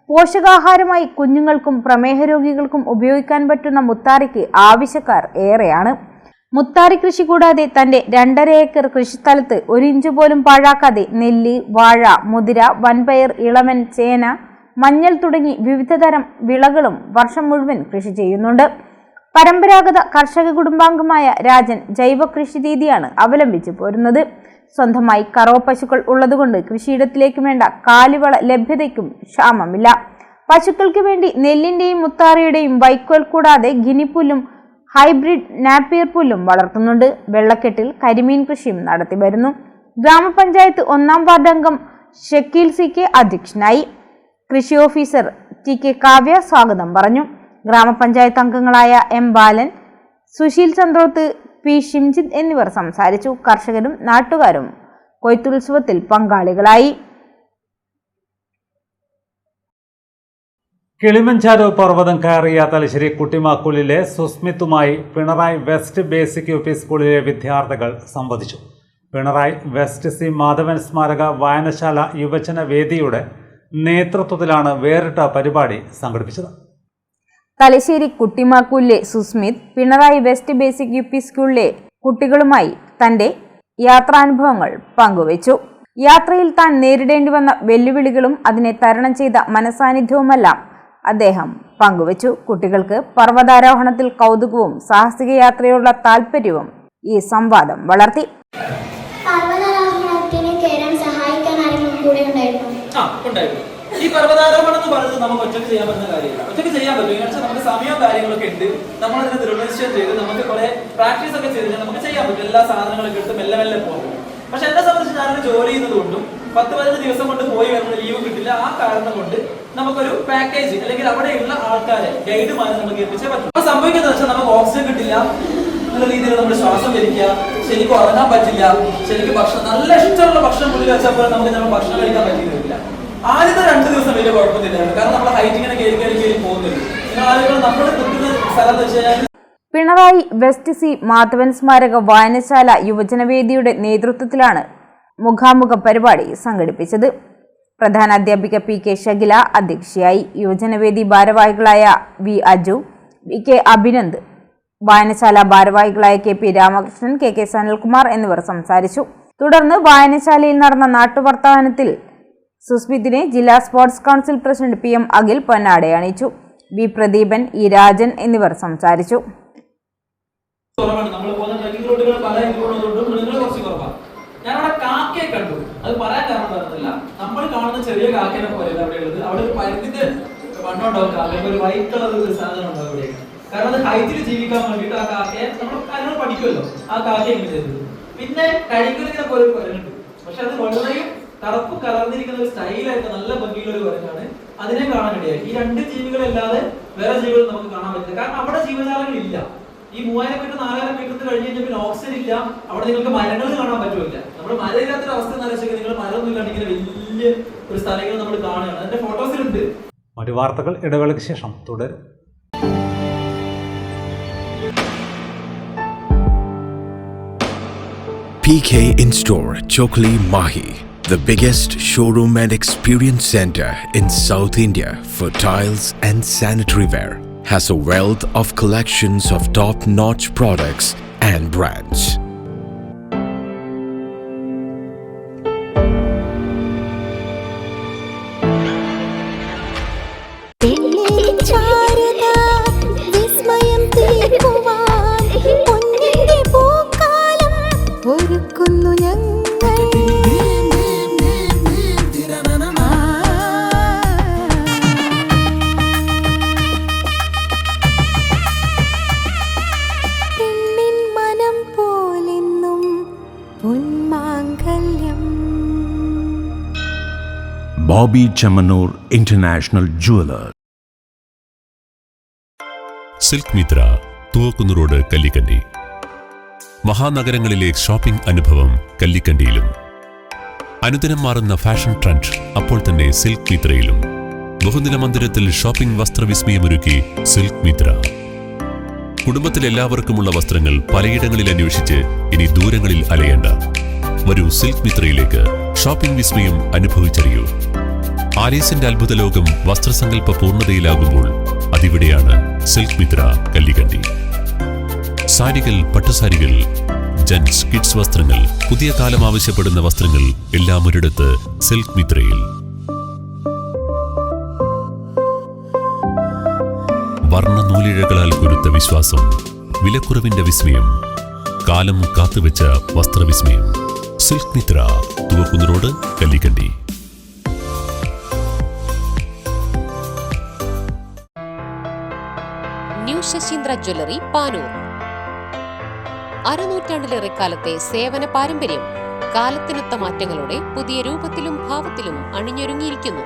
പോഷകാഹാരമായി കുഞ്ഞുങ്ങൾക്കും പ്രമേഹ രോഗികൾക്കും ഉപയോഗിക്കാൻ പറ്റുന്ന മുത്താറിക്ക് ആവശ്യക്കാർ ഏറെയാണ്. മുത്താറി കൃഷി കൂടാതെ തന്റെ 2.5 ഏക്കർ കൃഷിസ്ഥലത്ത് 1 ഇഞ്ച് പോലും പാഴാക്കാതെ നെല്ല്, വാഴ, മുതിര, വൻപയർ, ഇളവൻ, ചേന, മഞ്ഞൾ തുടങ്ങി വിവിധതരം വിളകളും വർഷം മുഴുവൻ കൃഷി ചെയ്യുന്നുണ്ട്. പരമ്പരാഗത കർഷക കുടുംബാംഗമായ രാജൻ ജൈവ കൃഷി രീതിയാണ് അവലംബിച്ചു പോരുന്നത്. സ്വന്തമായി കറവ പശുക്കൾ ഉള്ളതുകൊണ്ട് കൃഷിയിടത്തിലേക്ക് വേണ്ട കാലിവള ലഭ്യതയ്ക്കും ക്ഷാമമില്ല. പശുക്കൾക്ക് വേണ്ടി നെല്ലിന്റെയും മുത്താറിയുടെയും വൈക്കോൽ കൂടാതെ ഗിനിപ്പുല്ലും ഹൈബ്രിഡ് നാപ്പിയർ പുല്ലും വളർത്തുന്നുണ്ട്. വെള്ളക്കെട്ടിൽ കരിമീൻ കൃഷിയും നടത്തി വരുന്നു. ഗ്രാമപഞ്ചായത്ത് 1-ാം വാർഡ് അംഗം ഷക്കീൽ CK അധ്യക്ഷനായി. കൃഷി ഓഫീസർ TK കാവ്യ സ്വാഗതം പറഞ്ഞു. ഗ്രാമപഞ്ചായത്ത് അംഗങ്ങളായ M ബാലൻ, സുശീൽ ചന്ദ്രോത്ത്, P ഷിംജിത്ത് എന്നിവർ സംസാരിച്ചു. കർഷകരും നാട്ടുകാരും കൊയ്ത്തുത്സവത്തിൽ പങ്കാളികളായി. കിളിമഞ്ചാരോ പർവ്വതം കയറിയ തലശ്ശേരി കുട്ടിമാക്കുലിലെ സുസ്മിത്തുമായി പിണറായി വെസ്റ്റ് ബേസിക് UP സ്കൂളിലെ വിദ്യാർത്ഥികൾ സംവദിച്ചു. പിണറായി വെസ്റ്റ് C മാധവൻ സ്മാരക വായനശാല യുവജന വേദിയുടെ നേതൃത്വത്തിലാണ് വേറിട്ട പരിപാടി സംഘടിപ്പിച്ചത്. തലശ്ശേരി കുട്ടിമാക്കൂലിലെ Susmith Pinarayi west basic UP സ്കൂളിലെ കുട്ടികളുമായി തന്റെ യാത്രാനുഭവങ്ങൾ പങ്കുവച്ചു. യാത്രയിൽ താൻ നേരിടേണ്ടി വന്ന വെല്ലുവിളികളും അതിനെ തരണം ചെയ്ത മനസാന്നിധ്യവുമെല്ലാം അദ്ദേഹം പങ്കുവച്ചു. കുട്ടികൾക്ക് പർവ്വതാരോഹണത്തിൽ കൗതുകവും സാഹസിക യാത്രയോടുള്ള താല്പര്യവും ഈ സംവാദം വളർത്തി. പർവ്വതാരോഹണത്തിന് കയറാൻ സഹായിക്കാൻ ആരെങ്കിലും കൂടെ ഉണ്ടായിരുന്നു? ഈ പർവ്വതാരോഹണം എന്ന് പറയുന്നത് നമുക്ക് ഒറ്റയ്ക്ക് ചെയ്യാൻ പറ്റുന്ന കാര്യമില്ല. ഒറ്റയ്ക്ക് ചെയ്യാൻ പറ്റും. എന്നുവെച്ചാൽ നമുക്ക് സമയവും കാര്യങ്ങളൊക്കെ ഉണ്ട്. നമ്മളതിനെ ദൃഢനിശ്ചയം ചെയ്ത് നമുക്ക് കുറെ പ്രാക്ടീസ് ഒക്കെ ചെയ്ത് നമുക്ക് ചെയ്യാൻ പറ്റും. എല്ലാ സാധനങ്ങളൊക്കെ എടുത്ത് മെല്ലെ മെല്ലെ പോകും. പക്ഷെ എന്നെ സംബന്ധിച്ച് ഞാനൊരു ജോലി ചെയ്യുന്നത് കൊണ്ടും 10-15 ദിവസം കൊണ്ട് പോയി വരുന്ന ലീവ് കിട്ടില്ല. ആ കാരണം കൊണ്ട് നമുക്കൊരു പാക്കേജ് അല്ലെങ്കിൽ അവിടെയുള്ള ആൾക്കാരെ ഗൈഡുമാരെ നമുക്ക് എത്തിച്ചേ പറ്റും. അപ്പൊ സംഭവിക്കുന്നത് വെച്ചാൽ നമുക്ക് ഓക്സിജൻ കിട്ടില്ല എന്നുള്ള രീതിയിൽ നമ്മൾ ശ്വാസം വലിക്കുക, ശരിക്കും ഉറങ്ങാൻ പറ്റില്ല, ശരിക്കും ഭക്ഷണം നല്ല ഇഷ്ടമുള്ള ഭക്ഷണം ഉള്ളിൽ വെച്ചപ്പോൾ നമുക്ക് ചിലപ്പോൾ ഭക്ഷണം കഴിക്കാൻ പറ്റിയിരുന്നില്ല. ആദ്യത്തെ 2 ദിവസം വലിയ കുഴപ്പമില്ലായിരുന്നു. കാരണം നമ്മൾ ഹൈറ്റ് ഇങ്ങനെ കയറി പോകുന്നില്ല. ആളുകൾ നമ്മൾ നിൽക്കുന്ന സ്ഥലം എന്ന് വെച്ച് കഴിഞ്ഞാൽ പിണറായി വെസ്റ്റ് C മാധവൻ സ്മാരക വായനശാല യുവജനവേദിയുടെ നേതൃത്വത്തിലാണ് മുഖാമുഖ പരിപാടി സംഘടിപ്പിച്ചത്. പ്രധാന അധ്യാപിക PK ഷകില അധ്യക്ഷയായി. യുവജനവേദി ഭാരവാഹികളായ V അജു, VK അഭിനന്ദ്, വായനശാല ഭാരവാഹികളായ KP രാമകൃഷ്ണൻ, KK സനൽകുമാർ എന്നിവർ സംസാരിച്ചു. തുടർന്ന് വായനശാലയിൽ നടന്ന നാട്ടുവർത്തമാനത്തിൽ സുസ്മിതിനെ ജില്ലാ sports council president PM Akhil പൊന്നാട അണിയിച്ചു. V പ്രദീപൻ, E രാജൻ എന്നിവർ സംസാരിച്ചു. ഞാനവിടെ കാക്കയെ കണ്ടു. അത് പറയാൻ കാരണം പറഞ്ഞില്ല. നമ്മൾ കാണുന്ന ചെറിയ കാക്കേനെ പോലെ അവിടെ ഉള്ളത്. അവിടെ ഒരു പരുന്തിന്റെ മണ്ണുണ്ടാവും. കാക്കയ്ക്ക് ഒരു വൈറ്റ് കളർ ഒരു സാധനം ഉണ്ടാവും അവിടെ. കാരണം അത് ഹൈറ്റിൽ ജീവിക്കാൻ വേണ്ടിയിട്ട് ആ കാക്കയെ നമ്മൾ കാര്യങ്ങൾ പഠിക്കുമല്ലോ. ആ കാക്കയെ എങ്ങനെ ചെയ്തത്. പിന്നെ കഴിക്കലിങ്ങനെ പോലെ ഒരു കുരങ്ങുണ്ട്. പക്ഷെ അത് വളരെയും കറുപ്പ് കലർന്നിരിക്കുന്ന ഒരു സ്റ്റൈലായിട്ട് നല്ല ഭംഗിയുള്ള ഒരു കുരങ്ങാണ്. അതിനെ കാണാൻ ഇടയായി. ഈ 2 ജീവികളല്ലാതെ വേറെ ജീവികൾ നമുക്ക് കാണാൻ പറ്റില്ല. കാരണം അവിടെ ജീവജാലങ്ങളില്ല. ഈ 3000 മീറ്റർ 4000 മീറ്റർ കഴിഞ്ഞ് കഴിഞ്ഞാൽ പിന്നെ ഓക്സിജൻ ഇല്ല. അവിടെ നിങ്ങൾക്ക് മരങ്ങൾ കാണാൻ പറ്റില്ല. നമ്മൾ മരമില്ലാത്തൊരു അവസ്ഥ എന്ന് വെച്ചാൽ നിങ്ങൾ മരമൊന്നും ഇല്ലാണ്ടെങ്കിൽ വലിയ ഒരു സ്ഥലങ്ങൾ നമ്മൾ കാണുകയാണ്. അതിന്റെ ഫോട്ടോസിലുണ്ട്. മറ്റു വാർത്തകൾ ഇടവേളയ്ക്ക് ശേഷം തുടരും. PK In-Store Chokli Mahi, the biggest showroom and experience center in South India for tiles and sanitary ware, has a wealth of collections of top-notch products and brands. പെണ്ണിൻ Bobby Chamanur International Jeweler. Silk Mitra, Thuvakkunnu road, Kallikkandi. മഹാനഗരങ്ങളിലെ shopping അനുഭവം കല്ലിക്കണ്ടിയിലും. അനുദിനം മാറുന്ന fashion trend അപ്പോൾ തന്നെ silk മിത്രയിലും. ബഹുനില മന്ദിരത്തിൽ ഷോപ്പിംഗ് വസ്ത്രവിസ്മയമൊരുക്കി സിൽക്ക് മിത്ര. കുടുംബത്തിലെല്ലാവർക്കുമുള്ള വസ്ത്രങ്ങൾ പലയിടങ്ങളിൽ അന്വേഷിച്ച് ഇനി ദൂരങ്ങളിൽ അലയേണ്ട. വരൂ സിൽക്ക് മിത്രയിലേക്ക്. ഷോപ്പിംഗ് വിസ്മയം അനുഭവിച്ചറിയൂ. ആലീസിന്റെ അത്ഭുത ലോകം വസ്ത്രസങ്കല്പ പൂർണ്ണതയിലാകുമ്പോൾ അതിവിടെയാണ് സിൽക്ക് മിത്ര, കല്ലിക്കണ്ടി. സാരികൾ, പട്ടുസാരികൾ, ജെന്റ്സ്, കിഡ്സ് വസ്ത്രങ്ങൾ, പുതിയ കാലം ആവശ്യപ്പെടുന്ന വസ്ത്രങ്ങൾ എല്ലാം ഒരിടത്ത് സിൽക്ക് മിത്രയിൽ. വർണ്ണ നൂലിഴകളാൽ കുരുത്ത വിശ്വാസം, വിലക്കുറവിന്റെ വിസ്മയം, കാലം കാത്തുവെച്ച വസ്ത്രവിസ്മയം. Silk Mitra, Thuvakkunnu road, Kallikkandi. New Saseendra jewellery, Panoor. അരനൂറ്റാണ്ടിലേറെ കാലത്തെ സേവന പാരമ്പര്യം കാലത്തിനൊത്ത മാറ്റങ്ങളോടെ പുതിയ രൂപത്തിലും ഭാവത്തിലും അണിഞ്ഞൊരുങ്ങിയിരിക്കുന്നു.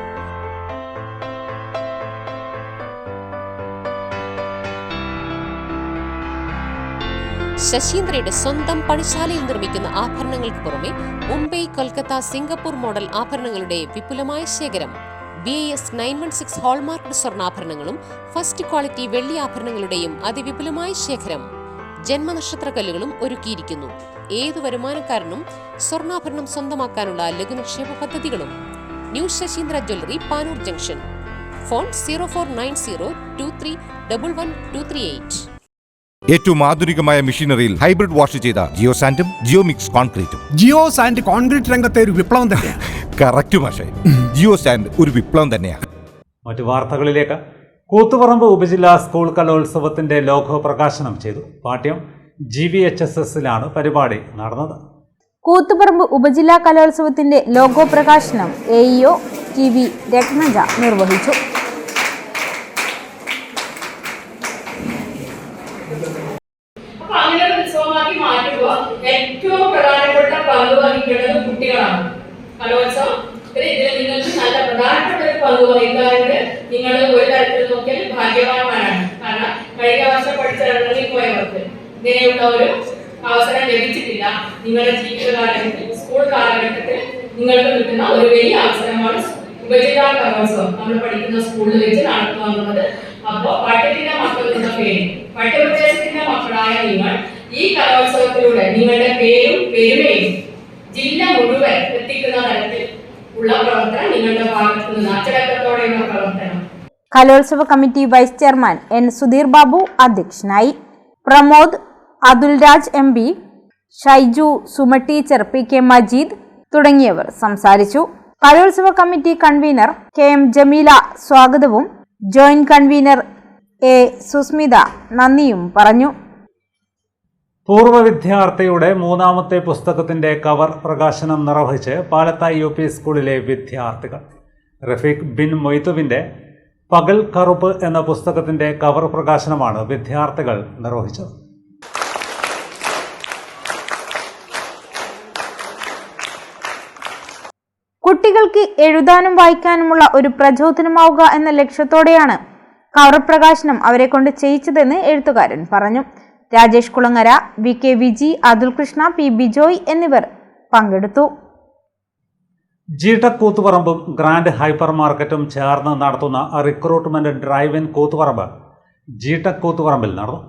ശശീന്ദ്രയുടെ സ്വന്തം പണിശാലയിൽ നിർമ്മിക്കുന്ന ആഭരണങ്ങൾക്ക് പുറമെ മുംബൈ, കൊൽക്കത്ത, സിംഗപ്പൂർ മോഡൽ ആഭരണങ്ങളുടെ വിപുലമായ ശേഖരം. BIS 916 ഹോൾമാർക്ക് സ്വർണ്ണാഭരണങ്ങളും ഫസ്റ്റ് ക്വാളിറ്റി വെള്ളി ആഭരണങ്ങളുടെയും അതിവിപുലമായ ശേഖരം. ജന്മനക്ഷത്രക്കല്ലുകളും ഒരുക്കിയിരിക്കുന്നു. ഏതു വരുമാനക്കാരനും സ്വർണ്ണാഭരണം സ്വന്തമാക്കാനുള്ള ലഘുനിക്ഷേപ പദ്ധതികളും. New Saseendra jewellery, Panoor junction. Phone 049023112238. ഏറ്റവും ആധുനികമായ മെഷീനറിയിൽ ഹൈബ്രിഡ് വാഷ് ചെയ്ത ജിയോ സാൻഡും ജിയോ മിക്സ് കോൺക്രീറ്റും. ജിയോ സാൻഡ് കോൺക്രീറ്റ് രംഗത്തെ ഒരു വിപ്ലവം തന്നെയാണ്. കറക്റ്റ് പക്ഷേ ജിയോ സാൻഡ് ഒരു വിപ്ലവം തന്നെയാണ്. മറ്റു വാർത്തകളിലേക്ക്. കൂത്തുപറമ്പ് ഉപജില്ലാ സ്കൂൾ കലോത്സവത്തിന്റെ ലോഗോ പ്രകാശനം ചെയ്തു. പാട്യം GVHSSലാണ് പരിപാടി നടന്നത്. കൂത്തുപറമ്പ് ഉപജില്ലാ കലോത്സവത്തിന്റെ ലോഗോ പ്രകാശനം AEO TV രത്നജ നിർവഹിച്ചു. അങ്ങനെ ഉത്സവമാക്കി മാറ്റുമ്പോൾ ഏറ്റവും പ്രധാനപ്പെട്ട പങ്ക് വഹിക്കേണ്ടത് കുട്ടികളാണ്. കലോത്സവം ഇതിൽ നിങ്ങൾക്ക് നല്ല പ്രധാനപ്പെട്ട ഒരു പങ്ക് വഹിക്കാറുണ്ട്. നിങ്ങൾ ഒരു തരത്തിൽ നോക്കിയാൽ ഭാഗ്യവാന്മാരാണ്. കാരണം കഴിഞ്ഞ വർഷം പഠിച്ചിറങ്ങി പോയവർക്ക് ഇങ്ങനെയുള്ള ഒരു അവസരം ലഭിച്ചിട്ടില്ല. നിങ്ങളുടെ ജീവിതകാലഘട്ടത്തിൽ, സ്കൂൾ കാലഘട്ടത്തിൽ നിങ്ങൾക്ക് കിട്ടുന്ന ഒരു വലിയ അവസരമാണ് ഉപജില്ലാ കലോത്സവം നമ്മൾ പഠിക്കുന്ന സ്കൂളിൽ വെച്ച് നടത്തുക എന്നുള്ളത്. അപ്പോൾ പാഠ്യത്തിന്റെ മക്കൾ എന്ന പേര്, പാഠ്യപ്രദേശത്തിന്റെ മക്കളായ നിങ്ങൾ ഈ കലോത്സവത്തിലൂടെ നിങ്ങളുടെ പേരും പെരുമയും ജില്ല മുഴുവൻ എത്തിക്കുന്ന തരത്തിൽ ഉള്ള പ്രവർത്തനം നിങ്ങളുടെ ഭാഗത്തു നിന്ന് അച്ചടക്കത്തോടെയുള്ള പ്രവർത്തനം. കലോത്സവ committee vice chairman N Sudheer Babu അധ്യക്ഷനായി. Pramod, Athulraj MP, Shaiju, Suma teacher, PK Majeed തുടങ്ങിയവർ സംസാരിച്ചു. കലോത്സവ കമ്മിറ്റി കൺവീനർ KM ജമീല സ്വാഗതവും ജോയിന്റ് കൺവീനർ A സുസ്മിത നന്ദിയും പറഞ്ഞു. പൂർവ്വ വിദ്യാർത്ഥിയുടെ മൂന്നാമത്തെ പുസ്തകത്തിന്റെ കവർ പ്രകാശനം നിർവഹിച്ച് പാലത്തായി UP സ്കൂളിലെ വിദ്യാർത്ഥികൾ. റഫീഖ് ബിൻ മൊയ്തുവിന്റെ പകൽ കറുപ്പ് എന്ന പുസ്തകത്തിന്റെ കവർ പ്രകാശനമാണ് വിദ്യാർത്ഥികൾ നിർവഹിച്ചത്. കുട്ടികൾക്ക് എഴുതാനും വായിക്കാനുമുള്ള ഒരു പ്രചോദനമാവുക എന്ന ലക്ഷ്യത്തോടെയാണ് കവർ പ്രകാശനം അവരെ കൊണ്ട് ചെയ്യിച്ചതെന്ന് എഴുത്തുകാരൻ പറഞ്ഞു. രാജേഷ് കുളങ്ങര, VK വിജി, അതുൽ കൃഷ്ണ, P ബിജോയ് എന്നിവർ പങ്കെടുത്തു. GTech കൂത്തുപറമ്പും ഗ്രാൻഡ് ഹൈപ്പർ മാർക്കറ്റും ചേർന്ന് നടത്തുന്ന recruitment drive in Koothuparamba GTech കൂത്തുപറമ്പിൽ നടന്നു.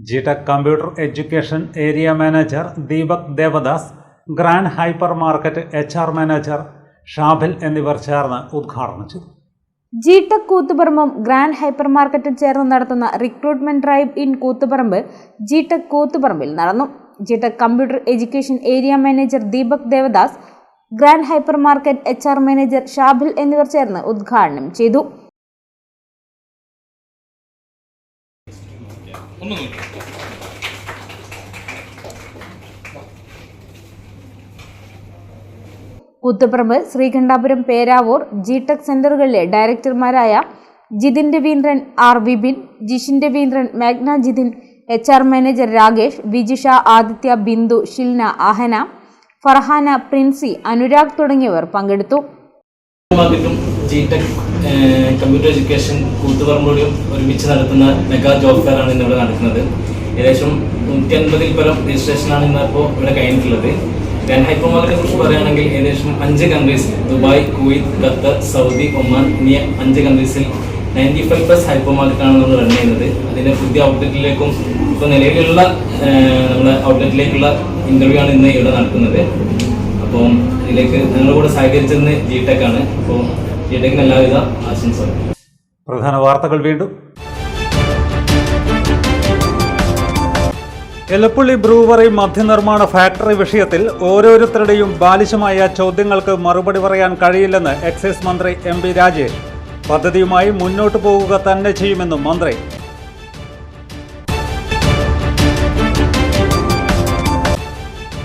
GTech computer education area manager Deepak Devadas, grand hyper market HR manager Shabhil എന്നിവർ ചേർന്ന് ഉദ്ഘാടനം ചെയ്തു. GTech കൂത്തുപറമ്പും ഗ്രാൻഡ് ഹൈപ്പർ മാർക്കറ്റും ചേർന്ന് നടത്തുന്ന recruitment drive in Koothuparamba GTech കൂത്തുപറമ്പിൽ നടന്നു. GTech computer education area manager Deepak Devadas, grand hyper market HR manager Shabhil എന്നിവർ ചേർന്ന് ഉദ്ഘാടനം ചെയ്തു. കൂത്തുപറമ്പ്, ശ്രീകണ്ഠാപുരം, പേരാവൂർ GTech സെന്ററുകളിലെ ഡയറക്ടർമാരായ ജിതിൻ രവീന്ദ്രൻ, R വിപിൻ, ജിഷിൻ രവീന്ദ്രൻ, മേഘ്ന ജിതിൻ, HR മാനേജർ രാകേഷ്, വിജിഷ, ആദിത്യ, ബിന്ദു, ഷിൽന, അഹന, ഫർഹാന, പ്രിൻസി, അനുരാഗ് തുടങ്ങിയവർ പങ്കെടുത്തു. ജിടെക് കമ്പ്യൂട്ടർ എഡ്യൂക്കേഷൻ കൂത്തുപറമ്പോടും ഒരുമിച്ച് നടത്തുന്ന മെഗാ ജോബ് ഫെയർ ആണ് ഇന്നിവിടെ നടക്കുന്നത്. ഏകദേശം 150 പരം രജിസ്ട്രേഷനാണ് ഇന്നിപ്പോൾ ഇവിടെ കഴിഞ്ഞിട്ടുള്ളത്. ഗ്രാൻഡ് ഹൈപ്പർ മാർക്കറ്റിനെ കുറിച്ച് പറയുകയാണെങ്കിൽ ഏകദേശം 5 countries, Dubai, Kuwait, Qatar, Saudi, Oman എന്നീ 5 കൺട്രീസിൽ 95+ ഹൈപ്പർ മാർക്കറ്റാണ് നമ്മൾ റൺ ചെയ്യുന്നത്. അതിൻ്റെ പുതിയ ഔട്ട്ലെറ്റിലേക്കും ഇപ്പോൾ നിലവിലുള്ള നമ്മുടെ ഔട്ട്ലെറ്റിലേക്കുള്ള ഇൻ്റർവ്യൂ ആണ് ഇന്ന് ഇവിടെ നടക്കുന്നത്. അപ്പോൾ ഇതിലേക്ക് ഞങ്ങളുടെ കൂടെ സഹകരിച്ചെന്ന് ജിടെക് ആണ്. അപ്പോൾ ജിടെക്കിന് എല്ലാവിധ ആശംസകളും. പ്രധാന വാർത്തകൾ വീണ്ടും. എലപ്പുള്ളി ബ്രൂവറി മദ്യനിർമ്മാണ ഫാക്ടറി വിഷയത്തിൽ ഓരോരുത്തരുടെയും ബാലിശമായ ചോദ്യങ്ങൾക്ക് മറുപടി പറയാൻ കഴിയില്ലെന്ന് എക്സൈസ് മന്ത്രി എം പി രാജേഷ്. പദ്ധതിയുമായി മുന്നോട്ടു പോകുക തന്നെ ചെയ്യുമെന്നും മന്ത്രി.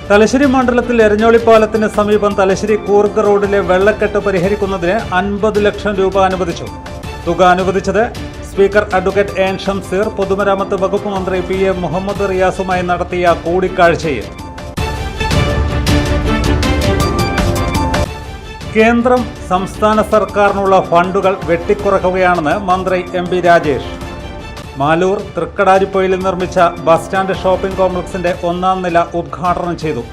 തലശ്ശേരി മണ്ഡലത്തിൽ എരഞ്ഞോളിപ്പാലത്തിന് സമീപം തലശ്ശേരി കൂർഗ് റോഡിലെ വെള്ളക്കെട്ട് പരിഹരിക്കുന്നതിന് 50 ലക്ഷം രൂപ അനുവദിച്ചു. തുക അനുവദിച്ചത് സ്പീക്കർ അഡ്വക്കേറ്റ് എൻ ഷംസീർ പൊതുമരാമത്ത് വകുപ്പ് മന്ത്രി PA മുഹമ്മദ് റിയാസുമായി നടത്തിയ കൂടിക്കാഴ്ചയിൽ. കേന്ദ്രം സംസ്ഥാന സർക്കാരിനുള്ള ഫണ്ടുകൾ വെട്ടിക്കുറക്കുകയാണെന്ന് മന്ത്രി എം പി രാജേഷ്. മാലൂർ തൃക്കടാരിപ്പൊയിലിൽ നിർമ്മിച്ച ബസ് സ്റ്റാൻഡ് ഷോപ്പിംഗ് കോംപ്ലക്സിന്റെ 1ാം നില ഉദ്ഘാടനം ചെയ്തു.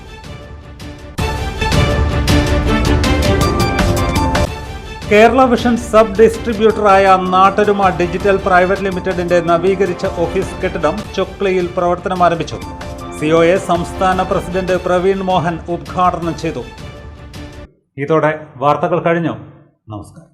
കേരള വിഷൻ സബ് ഡിസ്ട്രിബ്യൂട്ടറായ നാട്ടരുമ ഡിജിറ്റൽ പ്രൈവറ്റ് ലിമിറ്റഡിന്റെ നവീകരിച്ച ഓഫീസ് കെട്ടിടം ചൊക്ലിയിൽ പ്രവർത്തനം ആരംഭിച്ചു. COA സംസ്ഥാന പ്രസിഡന്റ് പ്രവീൺ മോഹൻ ഉദ്ഘാടനം ചെയ്തു. ഇതോടെ വാർത്തകൾ കഴിഞ്ഞു. നമസ്കാരം.